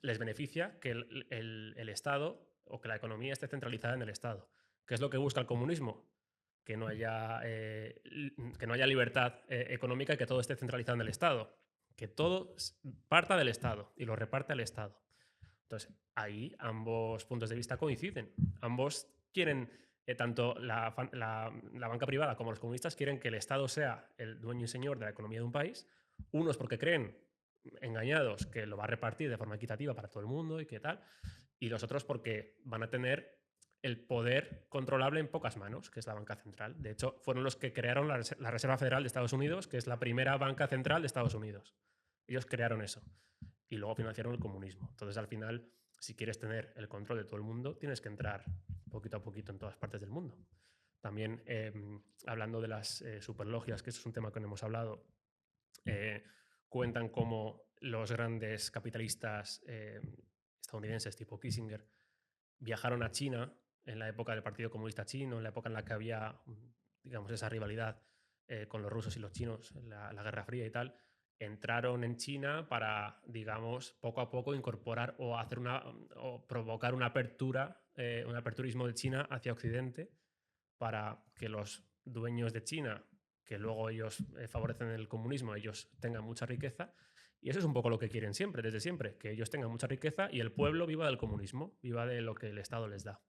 les beneficia que el Estado o que la economía esté centralizada en el Estado. ¿Qué es lo que busca el comunismo? Que no haya libertad económica y que todo esté centralizado en el Estado. Que todo parta del Estado y lo reparte al Estado. Entonces, ahí ambos puntos de vista coinciden. Ambos quieren, tanto la banca privada como los comunistas quieren que el Estado sea el dueño y señor de la economía de un país. Unos porque creen, engañados, que lo va a repartir de forma equitativa para todo el mundo y qué tal. Y los otros porque van a tener el poder controlable en pocas manos, que es la banca central. De hecho, fueron los que crearon la Reserva Federal de Estados Unidos, que es la primera banca central de Estados Unidos. Ellos crearon eso y luego financiaron el comunismo. Entonces, al final, si quieres tener el control de todo el mundo, tienes que entrar poquito a poquito en todas partes del mundo. También, hablando de las superlogias, que eso es un tema que no hemos hablado, cuentan cómo los grandes capitalistas estadounidenses tipo Kissinger viajaron a China en la época del Partido Comunista Chino, en la época en la que había, digamos, esa rivalidad con los rusos y los chinos, la Guerra Fría y tal. Entraron en China para, digamos, poco a poco incorporar o hacer o provocar una apertura, un aperturismo de China hacia Occidente, para que los dueños de China, que luego ellos favorecen el comunismo, ellos tengan mucha riqueza. Y eso es un poco lo que quieren siempre, desde siempre, que ellos tengan mucha riqueza y el pueblo viva del comunismo, viva de lo que el Estado les da.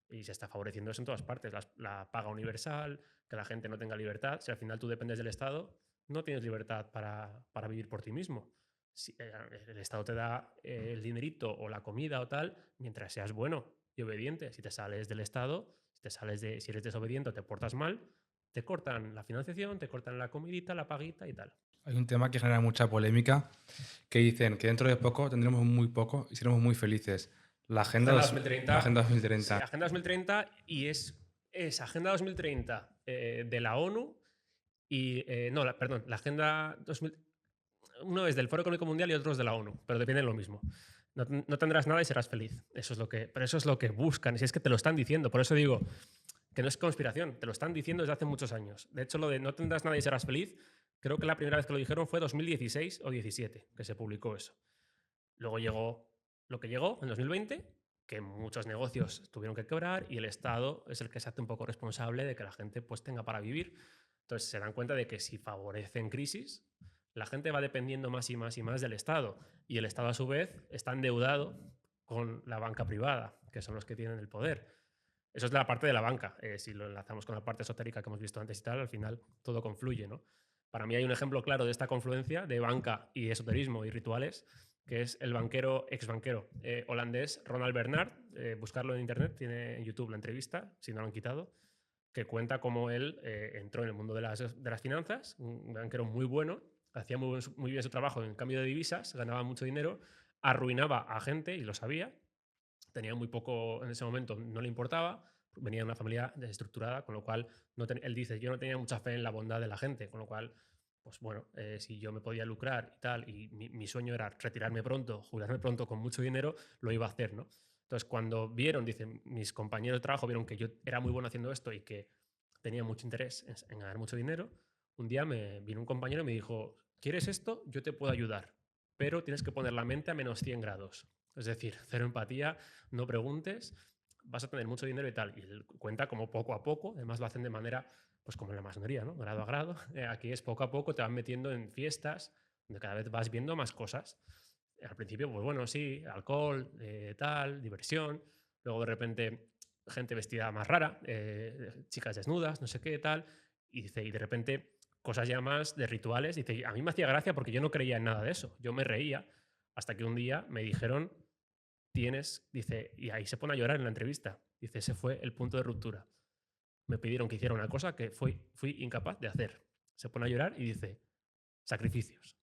Y se está favoreciendo eso en todas partes, la paga universal, que la gente no tenga libertad. Si al final tú dependes del Estado, no tienes libertad para vivir por ti mismo. Si el Estado te da el dinerito o la comida o tal, mientras seas bueno y obediente. Si te sales del Estado, si eres desobediente o te portas mal, te cortan la financiación, te cortan la comidita, la paguita y tal. Hay un tema que genera mucha polémica, que dicen que dentro de poco tendremos muy poco y seremos muy felices. La Agenda 2030. La Agenda 2030. Sí, Agenda 2030 y es Agenda 2030 de la ONU y... no, perdón, la Agenda 2000... Uno es del Foro Económico Mundial y otro es de la ONU, pero depende de lo mismo. No tendrás nada y serás feliz. Pero eso es lo que buscan. Y es que te lo están diciendo. Por eso digo que no es conspiración. Te lo están diciendo desde hace muchos años. De hecho, lo de no tendrás nada y serás feliz, creo que la primera vez que lo dijeron fue 2016 o 17, que se publicó eso. Luego llegó lo que llegó en 2020, que muchos negocios tuvieron que quebrar y el Estado es el que se hace un poco responsable de que la gente pues tenga para vivir. Entonces se dan cuenta de que si favorecen crisis, la gente va dependiendo más y más y más del Estado. Y el Estado, a su vez, está endeudado con la banca privada, que son los que tienen el poder. Eso es de la parte de la banca. Si lo enlazamos con la parte esotérica que hemos visto antes y tal, al final todo confluye, ¿no? Para mí hay un ejemplo claro de esta confluencia de banca y esoterismo y rituales, que es el ex banquero holandés Ronald Bernard. Buscarlo en internet, tiene en YouTube la entrevista, si no lo han quitado, que cuenta cómo él entró en el mundo de las finanzas, un banquero muy bueno, hacía muy bien su trabajo en cambio de divisas, ganaba mucho dinero, arruinaba a gente y lo sabía, tenía muy poco en ese momento, no le importaba, venía de una familia desestructurada, con lo cual él dice, yo no tenía mucha fe en la bondad de la gente, con lo cual, pues bueno, si yo me podía lucrar y tal, y mi sueño era retirarme pronto, jubilarme pronto con mucho dinero, lo iba a hacer, ¿no? Entonces, cuando vieron, dicen, mis compañeros de trabajo vieron que yo era muy bueno haciendo esto y que tenía mucho interés en ganar mucho dinero, un día me vino un compañero y me dijo, ¿quieres esto? Yo te puedo ayudar, pero tienes que poner la mente a menos 100 grados. Es decir, cero empatía, no preguntes, vas a tener mucho dinero y tal. Y él cuenta como poco a poco, además lo hacen de manera, pues como en la masonería, ¿no? Grado a grado. Aquí es poco a poco, te van metiendo en fiestas, donde cada vez vas viendo más cosas. Al principio, pues bueno, sí, alcohol, tal, diversión. Luego de repente gente vestida más rara, chicas desnudas, no sé qué, tal. Y dice, y de repente cosas ya más de rituales. Dice, a mí me hacía gracia porque yo no creía en nada de eso. Yo me reía hasta que un día me dijeron, dice, y ahí se pone a llorar en la entrevista. Dice, ese fue el punto de ruptura. Me pidieron que hiciera una cosa que fui incapaz de hacer. Se pone a llorar y dice, sacrificios.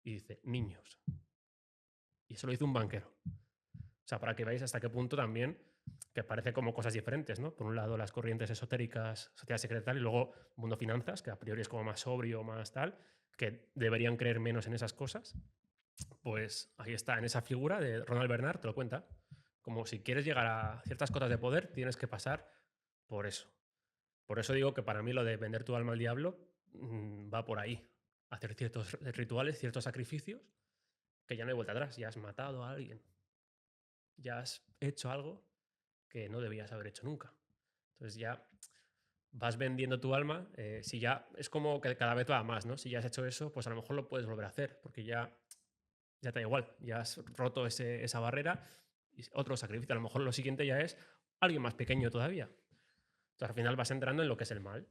Y dice, niños. Y eso lo hizo un banquero. O sea, para que veáis hasta qué punto también, que parece como cosas diferentes, ¿no? Por un lado, las corrientes esotéricas, sociedad secreta, y luego mundo finanzas, que a priori es como más sobrio, más tal, que deberían creer menos en esas cosas. Pues ahí está, en esa figura de Ronald Bernard, te lo cuenta. Como si quieres llegar a ciertas cotas de poder, tienes que pasar por eso. Por eso digo que para mí lo de vender tu alma al diablo va por ahí. Hacer ciertos rituales, ciertos sacrificios, que ya no hay vuelta atrás. Ya has matado a alguien. Ya has hecho algo que no debías haber hecho nunca. Entonces ya vas vendiendo tu alma. Si ya es como que cada vez va más, ¿no? Si ya has hecho eso, pues a lo mejor lo puedes volver a hacer, porque ya te da igual, ya has roto esa barrera y otro sacrificio. A lo mejor lo siguiente ya es alguien más pequeño todavía. Entonces al final vas entrando en lo que es el mal.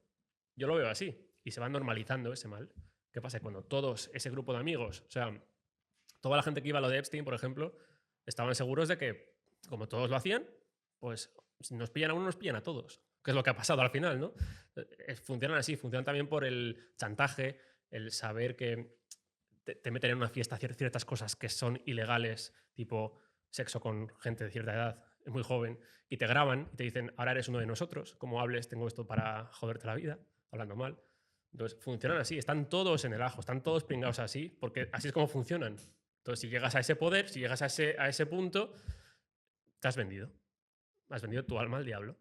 Yo lo veo así y se va normalizando ese mal. ¿Qué pasa? Cuando todos ese grupo de amigos, o sea, toda la gente que iba a lo de Epstein, por ejemplo, estaban seguros de que, como todos lo hacían, pues si nos pillan a uno, nos pillan a todos, que es lo que ha pasado al final, ¿no? Funcionan así, funcionan también por el chantaje, el saber que te meten en una fiesta ciertas cosas que son ilegales, tipo sexo con gente de cierta edad, muy joven, y te graban y te dicen, ahora eres uno de nosotros, como hables, tengo esto para joderte la vida, hablando mal. Entonces, funcionan así, están todos en el ajo, están todos pringados así, porque así es como funcionan. Entonces, si llegas a ese poder, si llegas a ese punto, te has vendido. Has vendido tu alma al diablo.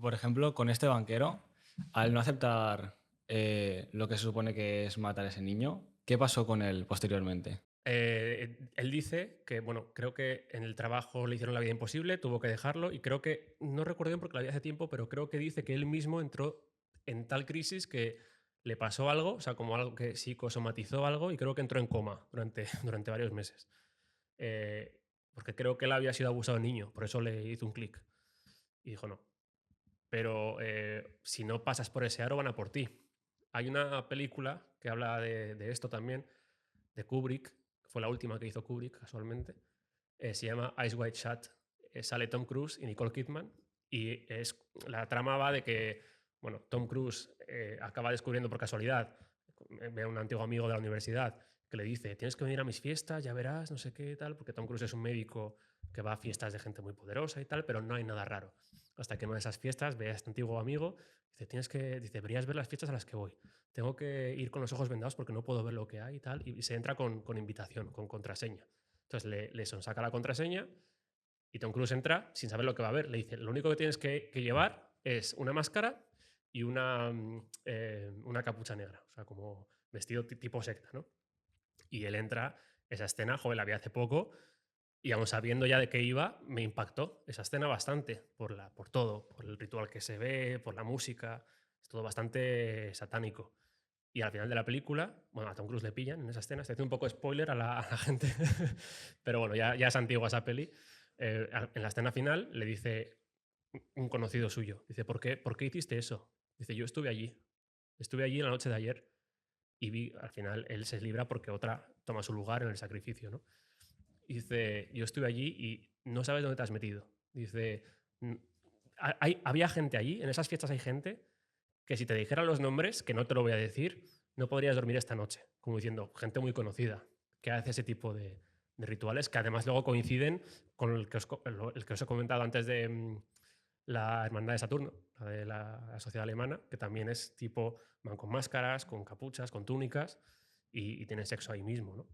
Por ejemplo, con este banquero, al no aceptar lo que se supone que es matar a ese niño, ¿qué pasó con él posteriormente? Él dice que, bueno, creo que en el trabajo le hicieron la vida imposible, tuvo que dejarlo y creo que, no recuerdo bien porque lo había hace tiempo, pero creo que dice que él mismo entró en tal crisis que le pasó algo, o sea, como algo que psicosomatizó algo y creo que entró en coma durante varios meses. Porque creo que él había sido abusado de niño, por eso le hizo un clic y dijo no. Pero si no pasas por ese aro, van a por ti. Hay una película que habla de esto también, de Kubrick, que fue la última que hizo Kubrick casualmente, se llama Eyes Wide Shut. Sale Tom Cruise y Nicole Kidman y la trama va de que, bueno, Tom Cruise acaba descubriendo por casualidad, ve a un antiguo amigo de la universidad que le dice, tienes que venir a mis fiestas, ya verás, no sé qué tal, porque Tom Cruise es un médico que va a fiestas de gente muy poderosa y tal, pero no hay nada raro. Hasta que en una de esas fiestas ve a este antiguo amigo, dice, deberías ver las fiestas a las que voy. Tengo que ir con los ojos vendados porque no puedo ver lo que hay y tal. Y se entra con invitación, con contraseña. Entonces le sonsaca la contraseña y Tom Cruise entra sin saber lo que va a ver. Le dice, lo único que tienes que llevar es una máscara y una capucha negra. O sea, como vestido tipo secta, ¿no? Y él entra, esa escena, joder, la vi hace poco, y aún sabiendo ya de qué iba, me impactó esa escena bastante, por todo, por el ritual que se ve, por la música, es todo bastante satánico. Y al final de la película, bueno, a Tom Cruise le pillan en esa escena, se hace un poco de spoiler a la gente, pero bueno, ya es antigua esa peli. En la escena final le dice un conocido suyo, dice, ¿por qué hiciste eso? Dice, yo estuve allí en la noche de ayer y vi, al final él se libra porque otra toma su lugar en el sacrificio, ¿no? Y dice, yo estuve allí y no sabes dónde te has metido. Dice, había gente allí, en esas fiestas hay gente que si te dijera los nombres, que no te lo voy a decir, no podrías dormir esta noche. Como diciendo, gente muy conocida que hace ese tipo de rituales que además luego coinciden con el que os he comentado antes de la Hermandad de Saturno, la de la sociedad alemana, que también es tipo, van con máscaras, con capuchas, con túnicas y tienen sexo ahí mismo, ¿no?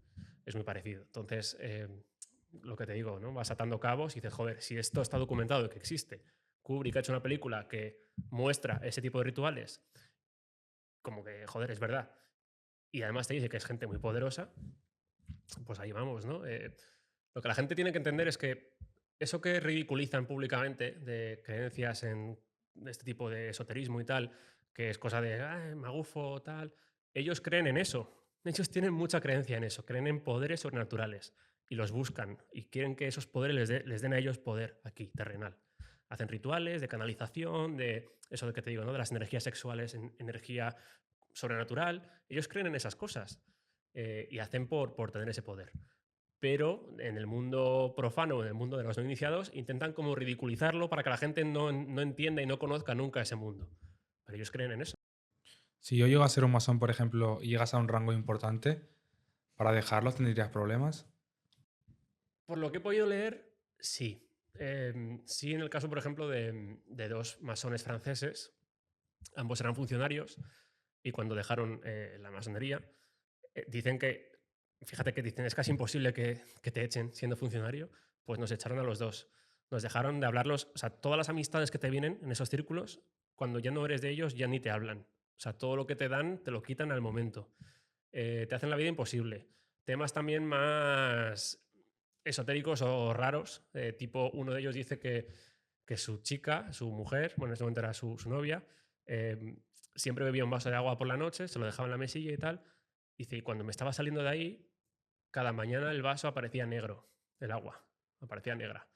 Es muy parecido. Entonces, lo que te digo, ¿no? Vas atando cabos y dices, joder, si esto está documentado y que existe, Kubrick ha hecho una película que muestra ese tipo de rituales, como que, joder, es verdad. Y además te dice que es gente muy poderosa, pues ahí vamos, ¿no? Lo que la gente tiene que entender es que eso que ridiculizan públicamente de creencias en este tipo de esoterismo y tal, que es cosa de magufo, tal, ellos creen en eso. Ellos tienen mucha creencia en eso, creen en poderes sobrenaturales y los buscan y quieren que esos poderes les den a ellos poder aquí, terrenal. Hacen rituales de canalización, de eso de que te digo, ¿no? De las energías sexuales, energía sobrenatural. Ellos creen en esas cosas y hacen por tener ese poder. Pero en el mundo profano, en el mundo de los no iniciados, intentan como ridiculizarlo para que la gente no entienda y no conozca nunca ese mundo. Pero ellos creen en eso. Si yo llego a ser un masón, por ejemplo, y llegas a un rango importante, ¿para dejarlo tendrías problemas? Por lo que he podido leer, sí. Sí, en el caso, por ejemplo, de dos masones franceses, ambos eran funcionarios y cuando dejaron la masonería, dicen que, fíjate que dicen, es casi imposible que te echen siendo funcionario, pues nos echaron a los dos. Nos dejaron de hablarlos, o sea, todas las amistades que te vienen en esos círculos, cuando ya no eres de ellos, ya ni te hablan. O sea, todo lo que te dan, te lo quitan al momento. Te hacen la vida imposible. Temas también más esotéricos o raros, tipo uno de ellos dice que su chica, su mujer, bueno, en ese momento era su novia, siempre bebía un vaso de agua por la noche, se lo dejaba en la mesilla y tal. Dice, y cuando me estaba saliendo de ahí, cada mañana el vaso aparecía negro, el agua, aparecía negra.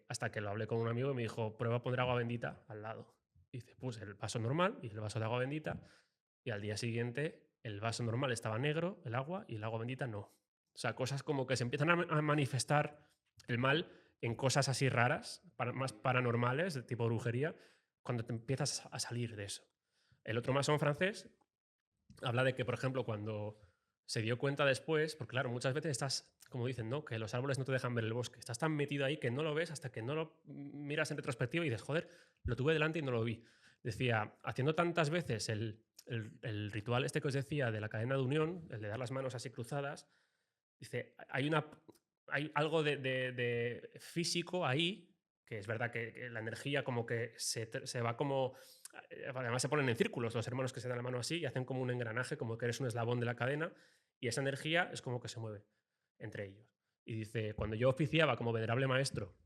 Hasta que lo hablé con un amigo y me dijo, prueba a poner agua bendita al lado. Dice, puse el vaso normal y el vaso de agua bendita y al día siguiente el vaso normal estaba negro, el agua, y el agua bendita no. O sea, cosas como que se empiezan a manifestar el mal en cosas así raras, más paranormales, de tipo brujería, cuando te empiezas a salir de eso. El otro masón francés habla de que, por ejemplo, cuando se dio cuenta después, porque claro, muchas veces estás, como dicen, ¿no? Que los árboles no te dejan ver el bosque. Estás tan metido ahí que no lo ves hasta que no lo miras en retrospectiva y dices, joder, lo tuve delante y no lo vi. Decía, haciendo tantas veces el ritual este que os decía de la cadena de unión, el de dar las manos así cruzadas, dice, hay algo de físico ahí, que es verdad que la energía como que se va como... Además se ponen en círculos los hermanos que se dan la mano así y hacen como un engranaje, como que eres un eslabón de la cadena, y esa energía es como que se mueve entre ellos. Y dice, cuando yo oficiaba como venerable maestro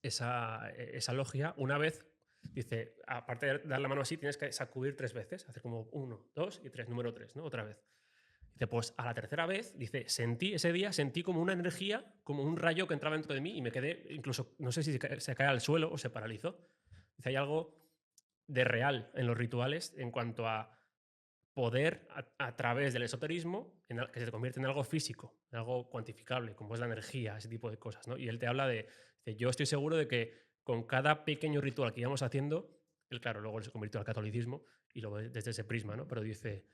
esa logia, una vez, dice, aparte de dar la mano así, tienes que sacudir 3 veces, hacer como 1, 2 y 3, número 3, ¿no? Otra vez. Dice, pues a la tercera vez, dice, ese día sentí como una energía, como un rayo que entraba dentro de mí y me quedé, incluso, no sé si se cae al suelo o se paralizó. Dice, hay algo de real en los rituales en cuanto a poder a través del esoterismo que se convierte en algo físico, en algo cuantificable, como es la energía, ese tipo de cosas, ¿no? Y él te habla dice, yo estoy seguro de que con cada pequeño ritual que íbamos haciendo, él, claro, luego se convirtió al catolicismo y lo ve desde ese prisma, ¿no? Pero dice,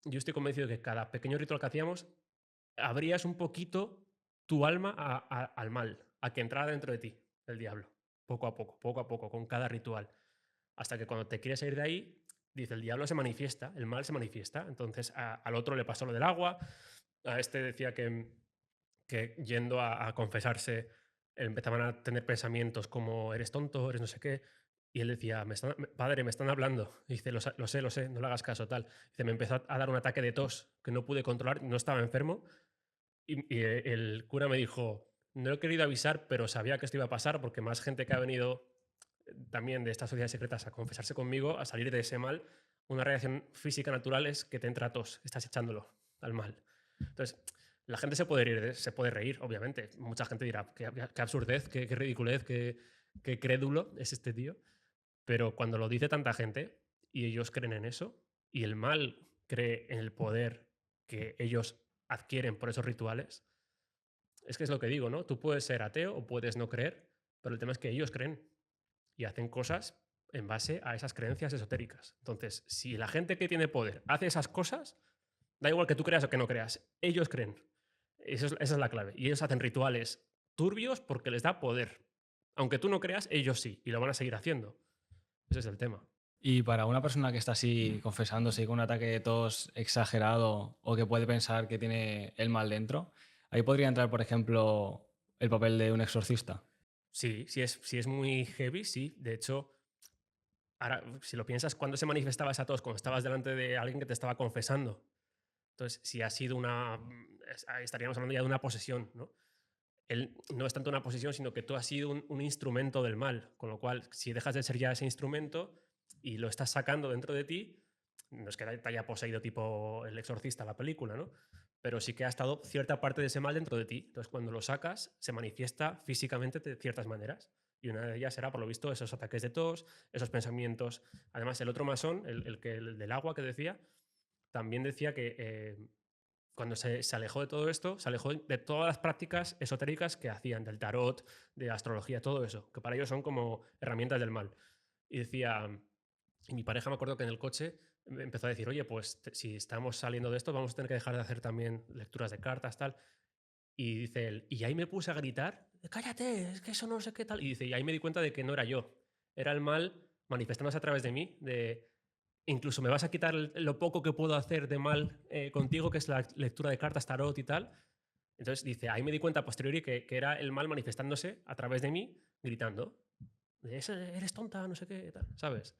yo estoy convencido de que cada pequeño ritual que hacíamos abrías un poquito tu alma al mal, a que entrara dentro de ti el diablo, poco a poco, con cada ritual. Hasta que cuando te quieres ir de ahí, dice, el diablo se manifiesta, el mal se manifiesta. Entonces al otro le pasó lo del agua, a este decía que yendo a confesarse empezaban a tener pensamientos como eres tonto, eres no sé qué. Y él decía, padre, me están hablando. Y dice, lo sé, no le hagas caso, tal. Dice, me empezó a dar un ataque de tos que no pude controlar, no estaba enfermo. Y el cura me dijo, no he querido avisar, pero sabía que esto iba a pasar porque más gente que ha venido también de estas sociedades secretas a confesarse conmigo, a salir de ese mal, una reacción física natural es que te entra tos, estás echándolo al mal. Entonces, la gente se puede reír, se puede reír, obviamente. Mucha gente dirá, qué absurdez, qué ridiculez, qué crédulo es este tío. Pero cuando lo dice tanta gente y ellos creen en eso, y el mal cree en el poder que ellos adquieren por esos rituales, es que es lo que digo, ¿no? Tú puedes ser ateo o puedes no creer, pero el tema es que ellos creen y hacen cosas en base a esas creencias esotéricas. Entonces, si la gente que tiene poder hace esas cosas, da igual que tú creas o que no creas, ellos creen. Esa es la clave. Y ellos hacen rituales turbios porque les da poder. Aunque tú no creas, ellos sí, y lo van a seguir haciendo. Ese es el tema. Y para una persona que está así confesándose con un ataque de tos exagerado o que puede pensar que tiene el mal dentro, ahí podría entrar, por ejemplo, el papel de un exorcista. Sí, si es muy heavy, sí. De hecho, ahora, si lo piensas, ¿cuándo se manifestaba esa tos? Cuando estabas delante de alguien que te estaba confesando. Entonces, si ha sido ahí estaríamos hablando ya de una posesión, ¿no? Él no es tanto una posesión, sino que tú has sido un instrumento del mal. Con lo cual, si dejas de ser ya ese instrumento y lo estás sacando dentro de ti, no es que te haya poseído tipo El Exorcista, la película, ¿no? Pero sí que ha estado cierta parte de ese mal dentro de ti. Entonces, cuando lo sacas, se manifiesta físicamente de ciertas maneras. Y una de ellas será, por lo visto, esos ataques de tos, esos pensamientos. Además, el otro masón, el del agua que decía, también decía que cuando se alejó de todo esto, se alejó de todas las prácticas esotéricas que hacían, del tarot, de astrología, todo eso, que para ellos son como herramientas del mal. Y decía, y mi pareja me acuerdo que en el coche empezó a decir, oye, pues si estamos saliendo de esto, vamos a tener que dejar de hacer también lecturas de cartas, tal. Y dice él, y ahí me puse a gritar, cállate, es que eso no sé qué tal. Y dice, y ahí me di cuenta de que no era yo, era el mal manifestándose a través de mí, de incluso me vas a quitar lo poco que puedo hacer de mal contigo, que es la lectura de cartas, tarot y tal. Entonces dice, ahí me di cuenta a posteriori que era el mal manifestándose a través de mí, gritando, eres tonta, no sé qué, tal, ¿sabes?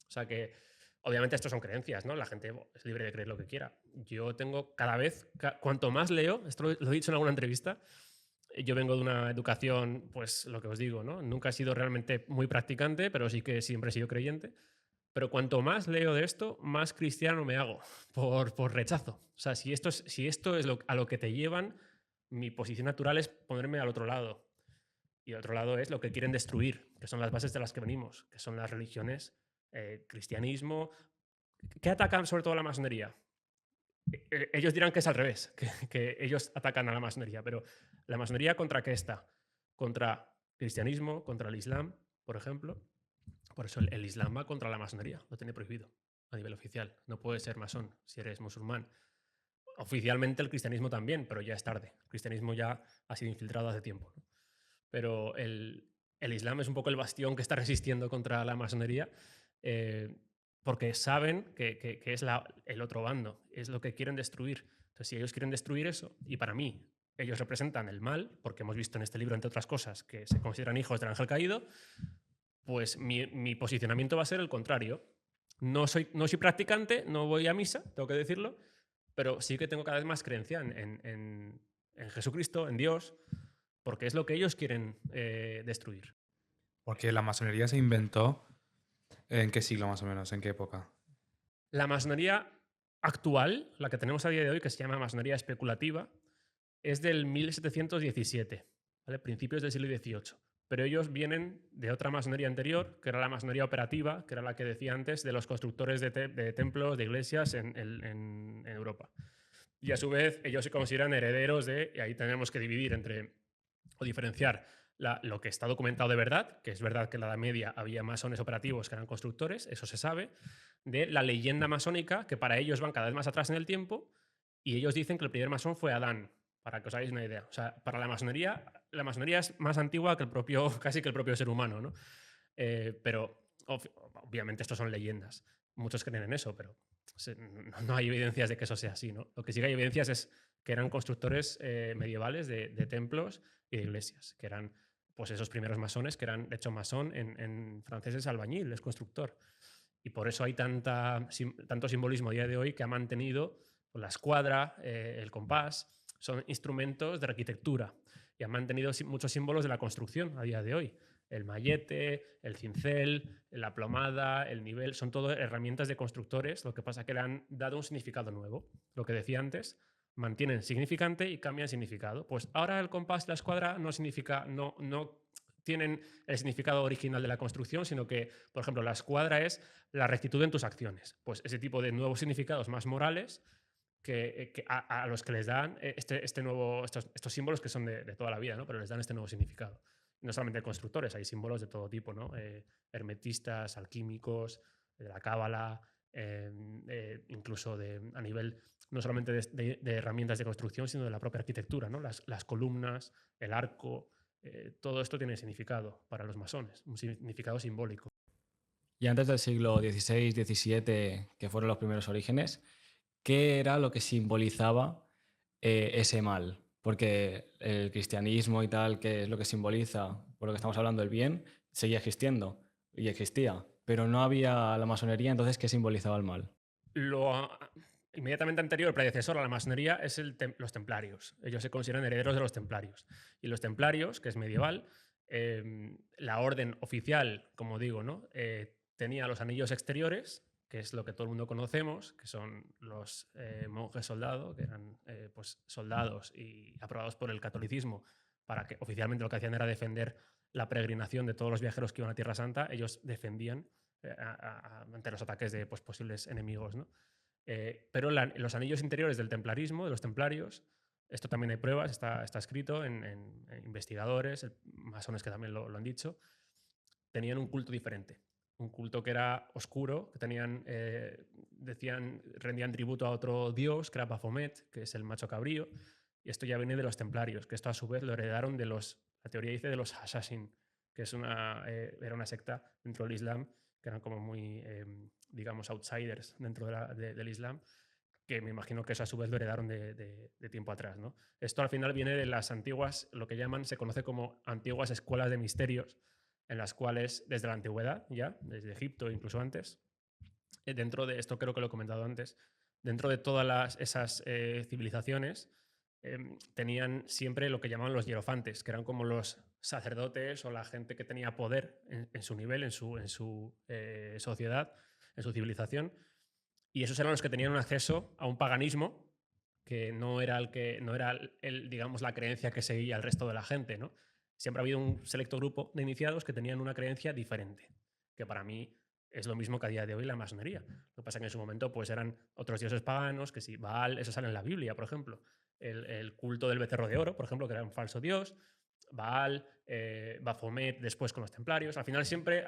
O sea que, obviamente, esto son creencias, ¿no? La gente es libre de creer lo que quiera. Yo tengo cada vez, cuanto más leo, esto lo he dicho en alguna entrevista, yo vengo de una educación, pues lo que os digo, ¿no? Nunca he sido realmente muy practicante, pero sí que siempre he sido creyente. Pero cuanto más leo de esto, más cristiano me hago, por rechazo. O sea, si esto es a lo que te llevan, mi posición natural es ponerme al otro lado. Y el otro lado es lo que quieren destruir, que son las bases de las que venimos, que son las religiones, cristianismo. ¿Qué atacan sobre todo a la masonería? Ellos dirán que es al revés, que ellos atacan a la masonería, pero ¿la masonería contra qué está? contra cristianismo, contra el islam, por ejemplo. Por eso el islam va contra la masonería, lo tiene prohibido a nivel oficial. No puedes ser masón si eres musulmán. Oficialmente el cristianismo también, pero ya es tarde. El cristianismo ya ha sido infiltrado hace tiempo, ¿no? Pero el islam es un poco el bastión que está resistiendo contra la masonería, porque saben que es el otro bando, es lo que quieren destruir. Entonces, si ellos quieren destruir eso, y para mí ellos representan el mal, porque hemos visto en este libro, entre otras cosas, que se consideran hijos del ángel caído, pues mi posicionamiento va a ser el contrario. No soy practicante, no voy a misa, tengo que decirlo, pero sí que tengo cada vez más creencia en Jesucristo, en Dios, porque es lo que ellos quieren destruir. Porque la masonería se inventó. ¿En qué siglo más o menos? ¿En qué época? La masonería actual, la que tenemos a día de hoy, que se llama masonería especulativa, es del 1717, ¿vale? Principios del siglo XVIII. Pero ellos vienen de otra masonería anterior, que era la masonería operativa, que era la que decía antes, de los constructores de templos, de iglesias en Europa. Y a su vez, ellos se consideran herederos de, y ahí tenemos que dividir entre, o diferenciar lo que está documentado de verdad, que es verdad que en la Edad Media había masones operativos que eran constructores, eso se sabe, de la leyenda masónica, que para ellos van cada vez más atrás en el tiempo, y ellos dicen que el primer masón fue Adán, para que os hagáis una idea. O sea, para la masonería es más antigua que casi que el propio ser humano, ¿no? Pero obviamente estos son leyendas. Muchos creen en eso, pero no hay evidencias de que eso sea así, ¿no? Lo que sí que hay evidencias es que eran constructores medievales de templos y de iglesias, que eran pues esos primeros masones, que eran, de hecho, masón en francés es albañil, es constructor. Y por eso hay tanto simbolismo a día de hoy que ha mantenido la escuadra, el compás, son instrumentos de arquitectura y han mantenido muchos símbolos de la construcción a día de hoy. El mallete, el cincel, la plomada, el nivel, son todo herramientas de constructores, lo que pasa es que le han dado un significado nuevo. Lo que decía antes, mantienen significante y cambian significado. Pues ahora el compás, la escuadra, no significa, no tienen el significado original de la construcción, sino que, por ejemplo, la escuadra es la rectitud en tus acciones. Pues ese tipo de nuevos significados más morales que a los que les dan estos símbolos que son de toda la vida, ¿no? Pero les dan este nuevo significado. No solamente de constructores, hay símbolos de todo tipo, ¿no? Hermetistas, alquímicos, de la cábala, incluso a nivel no solamente de herramientas de construcción, sino de la propia arquitectura, ¿no? Las columnas, el arco, todo esto tiene significado para los masones, un significado simbólico. Y antes del siglo XVI, XVII, que fueron los primeros orígenes, ¿qué era lo que simbolizaba ese mal? Porque el cristianismo y tal, que es lo que simboliza, por lo que estamos hablando, el bien, seguía existiendo y existía, pero no había la masonería, entonces, ¿qué simbolizaba el mal? Lo inmediatamente anterior, predecesor a la masonería, es los templarios. Ellos se consideran herederos de los templarios. Y los templarios, que es medieval, la orden oficial, como digo, ¿no? Tenía los anillos exteriores, que es lo que todo el mundo conocemos, que son los monjes soldados, que eran pues, soldados y aprobados por el catolicismo, para que oficialmente lo que hacían era defender la peregrinación de todos los viajeros que iban a Tierra Santa. Ellos defendían ante los ataques de pues, posibles enemigos, ¿no? Pero los anillos interiores del templarismo, de los templarios, esto también hay pruebas, está escrito en investigadores, masones que también lo han dicho, tenían un culto diferente. Un culto que era oscuro, que rendían tributo a otro dios, que era Baphomet, que es el macho cabrío, y esto ya viene de los templarios, que esto a su vez lo heredaron la teoría dice de los Hasashin, que era una secta dentro del Islam, que eran como muy, digamos, outsiders dentro del Islam, que me imagino que eso a su vez lo heredaron de tiempo atrás, ¿no? Esto al final viene de las antiguas, lo que se conoce como antiguas escuelas de misterios, en las cuales desde la antigüedad, ya, desde Egipto e incluso antes, dentro de esto creo que lo he comentado antes, dentro de todas esas civilizaciones tenían siempre lo que llamaban los hierofantes, que eran como los sacerdotes o la gente que tenía poder en su nivel, en su sociedad, en su civilización, y esos eran los que tenían un acceso a un paganismo que no era digamos, la creencia que seguía el resto de la gente, ¿no? Siempre ha habido un selecto grupo de iniciados que tenían una creencia diferente, que para mí es lo mismo que a día de hoy la masonería. Lo que pasa es que en su momento pues eran otros dioses paganos, que si Baal, eso sale en la Biblia, por ejemplo. El culto del becerro de oro, por ejemplo, que era un falso dios. Baal, Baphomet después con los templarios. Al final siempre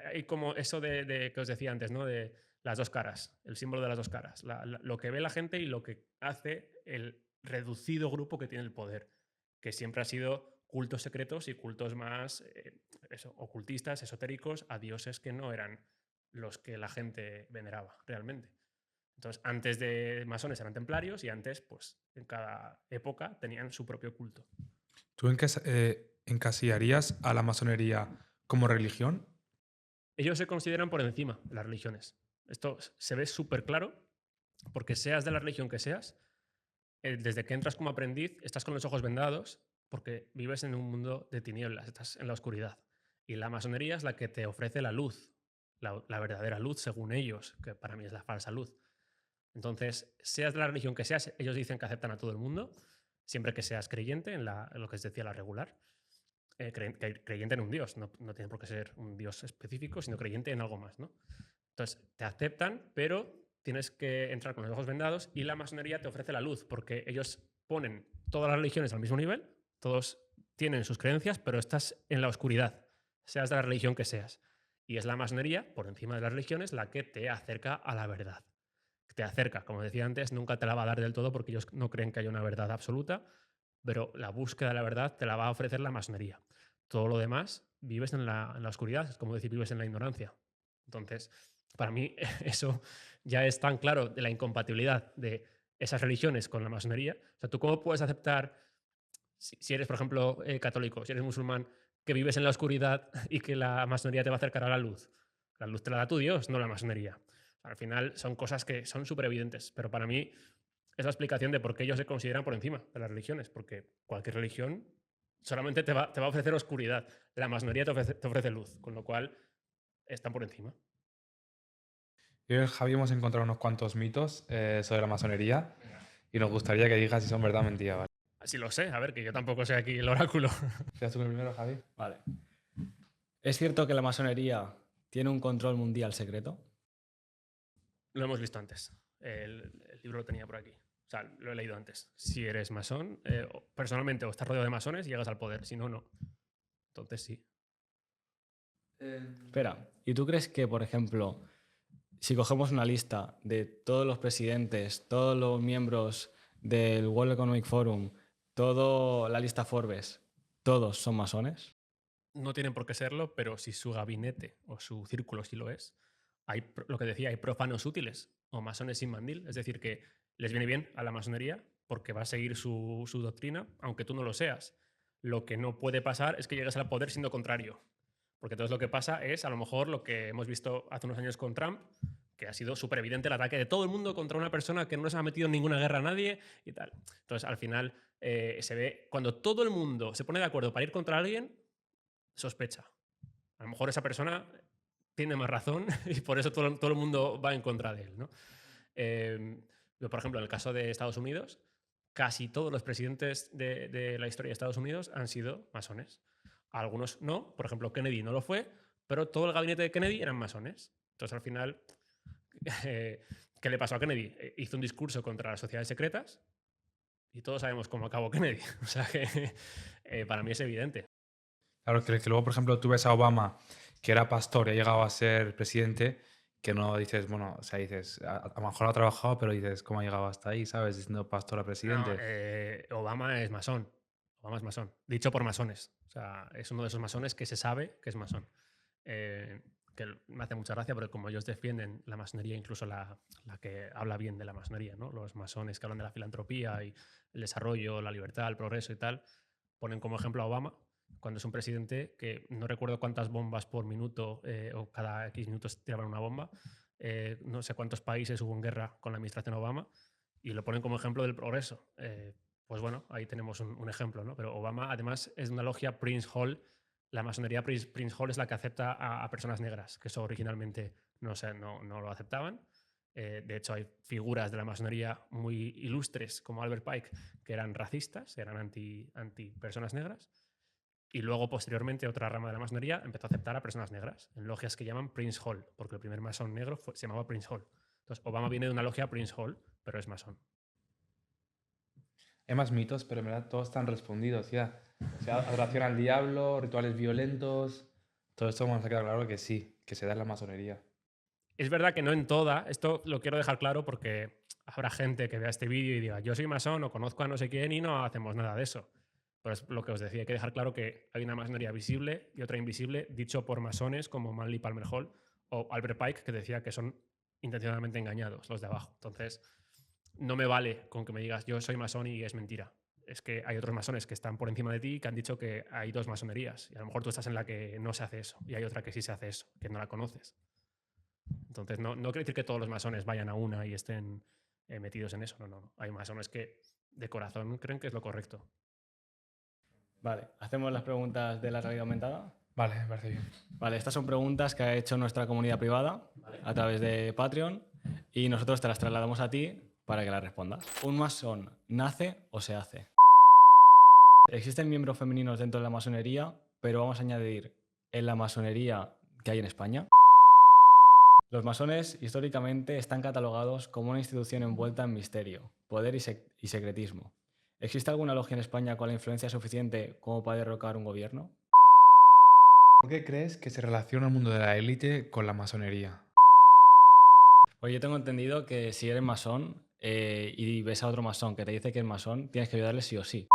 hay como eso de que os decía antes, ¿no? De las dos caras, el símbolo de las dos caras. Lo que ve la gente y lo que hace el reducido grupo que tiene el poder, que siempre ha sido cultos secretos y cultos más ocultistas, esotéricos, a dioses que no eran los que la gente veneraba realmente. Entonces, antes de masones eran templarios y antes, pues, en cada época tenían su propio culto. ¿Tú encasillarías a la masonería como religión? Ellos se consideran por encima de las religiones. Esto se ve súper claro porque seas de la religión que seas, desde que entras como aprendiz, estás con los ojos vendados porque vives en un mundo de tinieblas, estás en la oscuridad. Y la masonería es la que te ofrece la luz, la verdadera luz según ellos, que para mí es la falsa luz. Entonces, seas de la religión que seas, ellos dicen que aceptan a todo el mundo, siempre que seas creyente en lo que os decía la regular. Creyente en un dios, no tiene por qué ser un dios específico, sino creyente en algo más, ¿no? Entonces, te aceptan, pero tienes que entrar con los ojos vendados y la masonería te ofrece la luz, porque ellos ponen todas las religiones al mismo nivel, todos tienen sus creencias, pero estás en la oscuridad, seas de la religión que seas. Y es la masonería, por encima de las religiones, la que te acerca a la verdad. Te acerca, como decía antes, nunca te la va a dar del todo porque ellos no creen que haya una verdad absoluta, pero la búsqueda de la verdad te la va a ofrecer la masonería. Todo lo demás vives en la oscuridad, es como decir, vives en la ignorancia. Entonces, para mí eso ya es tan claro de la incompatibilidad de esas religiones con la masonería. O sea, ¿tú cómo puedes aceptar, si eres, por ejemplo, católico, si eres musulmán, que vives en la oscuridad y que la masonería te va a acercar a la luz? La luz te la da tu Dios, no la masonería. Al final son cosas que son súper evidentes, pero para mí es la explicación de por qué ellos se consideran por encima de las religiones, porque cualquier religión solamente te va a ofrecer oscuridad. La masonería te ofrece luz, con lo cual están por encima. Yo y el Javi hemos encontrado unos cuantos mitos sobre la masonería y nos gustaría que digas si son verdad o mentira, ¿vale? Así lo sé, a ver, que yo tampoco sé aquí el oráculo. ¿Empiezas tú con el primero, Javi? Vale. ¿Es cierto que la masonería tiene un control mundial secreto? Lo hemos visto antes. El libro lo tenía por aquí. O sea, lo he leído antes. Si eres masón, personalmente o estás rodeado de masones, llegas al poder. Si no, no. Entonces sí. Espera, ¿y tú crees que, por ejemplo, si cogemos una lista de todos los presidentes, todos los miembros del World Economic Forum, toda la lista Forbes, todos son masones? No tienen por qué serlo, pero si su gabinete o su círculo sí lo es, hay lo que decía, hay profanos útiles o masones sin mandil. Es decir, que les viene bien a la masonería porque va a seguir su doctrina, aunque tú no lo seas. Lo que no puede pasar es que llegues al poder siendo contrario. Porque entonces lo que pasa es, a lo mejor, lo que hemos visto hace unos años con Trump, que ha sido súper evidente el ataque de todo el mundo contra una persona que no se ha metido en ninguna guerra a nadie y tal. Entonces, al final, se ve, cuando todo el mundo se pone de acuerdo para ir contra alguien, sospecha. A lo mejor esa persona tiene más razón y por eso todo el mundo va en contra de él, ¿no? Por ejemplo, en el caso de Estados Unidos, casi todos los presidentes de la historia de Estados Unidos han sido masones. Algunos no, por ejemplo, Kennedy no lo fue, pero todo el gabinete de Kennedy eran masones. Entonces, al final, ¿qué le pasó a Kennedy? Hizo un discurso contra las sociedades secretas y todos sabemos cómo acabó Kennedy. O sea que para mí es evidente. Claro, que luego, por ejemplo, tú ves a Obama, que era pastor y ha llegado a ser presidente, que no dices, bueno, o sea, dices, a lo mejor ha trabajado, pero dices, ¿cómo ha llegado hasta ahí, sabes? Siendo pastor a No, presidente. Obama es masón. Obama es masón. Dicho por masones. O sea, es uno de esos masones que se sabe que es masón. Que me hace mucha gracia porque como ellos defienden la masonería, incluso la que habla bien de la masonería, ¿no? Los masones que hablan de la filantropía y el desarrollo, la libertad, el progreso y tal, ponen como ejemplo a Obama cuando es un presidente que no recuerdo cuántas bombas por minuto o cada X minutos tiraban una bomba. No sé cuántos países hubo en guerra con la administración Obama y lo ponen como ejemplo del progreso. Pues bueno, ahí tenemos un ejemplo, ¿no? Pero Obama además es una logia Prince Hall. La masonería Prince Hall es la que acepta a personas negras, que eso originalmente no lo aceptaban. De hecho, hay figuras de la masonería muy ilustres, como Albert Pike, que eran racistas, eran anti personas negras. Y luego, posteriormente, otra rama de la masonería empezó a aceptar a personas negras en logias que llaman Prince Hall, porque el primer masón negro se llamaba Prince Hall. Entonces, Obama viene de una logia Prince Hall, pero es masón. Hay más mitos, pero en verdad todos están respondidos ya. O sea, adoración al diablo, rituales violentos. Todo esto nos ha quedado claro que sí, que se da en la masonería. Es verdad que no en toda, esto lo quiero dejar claro porque habrá gente que vea este vídeo y diga, yo soy masón o conozco a no sé quién y no hacemos nada de eso. Pues lo que os decía, hay que dejar claro que hay una masonería visible y otra invisible, dicho por masones como Manly Palmer Hall o Albert Pike, que decía que son intencionalmente engañados los de abajo. Entonces, no me vale con que me digas yo soy masón y es mentira. Es que hay otros masones que están por encima de ti que han dicho que hay dos masonerías y a lo mejor tú estás en la que no se hace eso y hay otra que sí se hace eso, que no la conoces. Entonces, no quiere decir que todos los masones vayan a una y estén metidos en eso. No, no, no. Hay masones que de corazón creen que es lo correcto. Vale, hacemos las preguntas de la realidad aumentada. Vale, me parece bien. Vale, estas son preguntas que ha hecho nuestra comunidad privada a través de Patreon y nosotros te las trasladamos a ti para que las respondas. ¿Un masón nace o se hace? Existen miembros femeninos dentro de la masonería, pero vamos a añadir en la masonería que hay en España. Los masones históricamente están catalogados como una institución envuelta en misterio, poder y secretismo. ¿Existe alguna logia en España con la influencia suficiente como para derrocar un gobierno? ¿Por qué crees que se relaciona el mundo de la élite con la masonería? Pues yo tengo entendido que si eres masón y ves a otro masón que te dice que es masón, tienes que ayudarle sí o sí.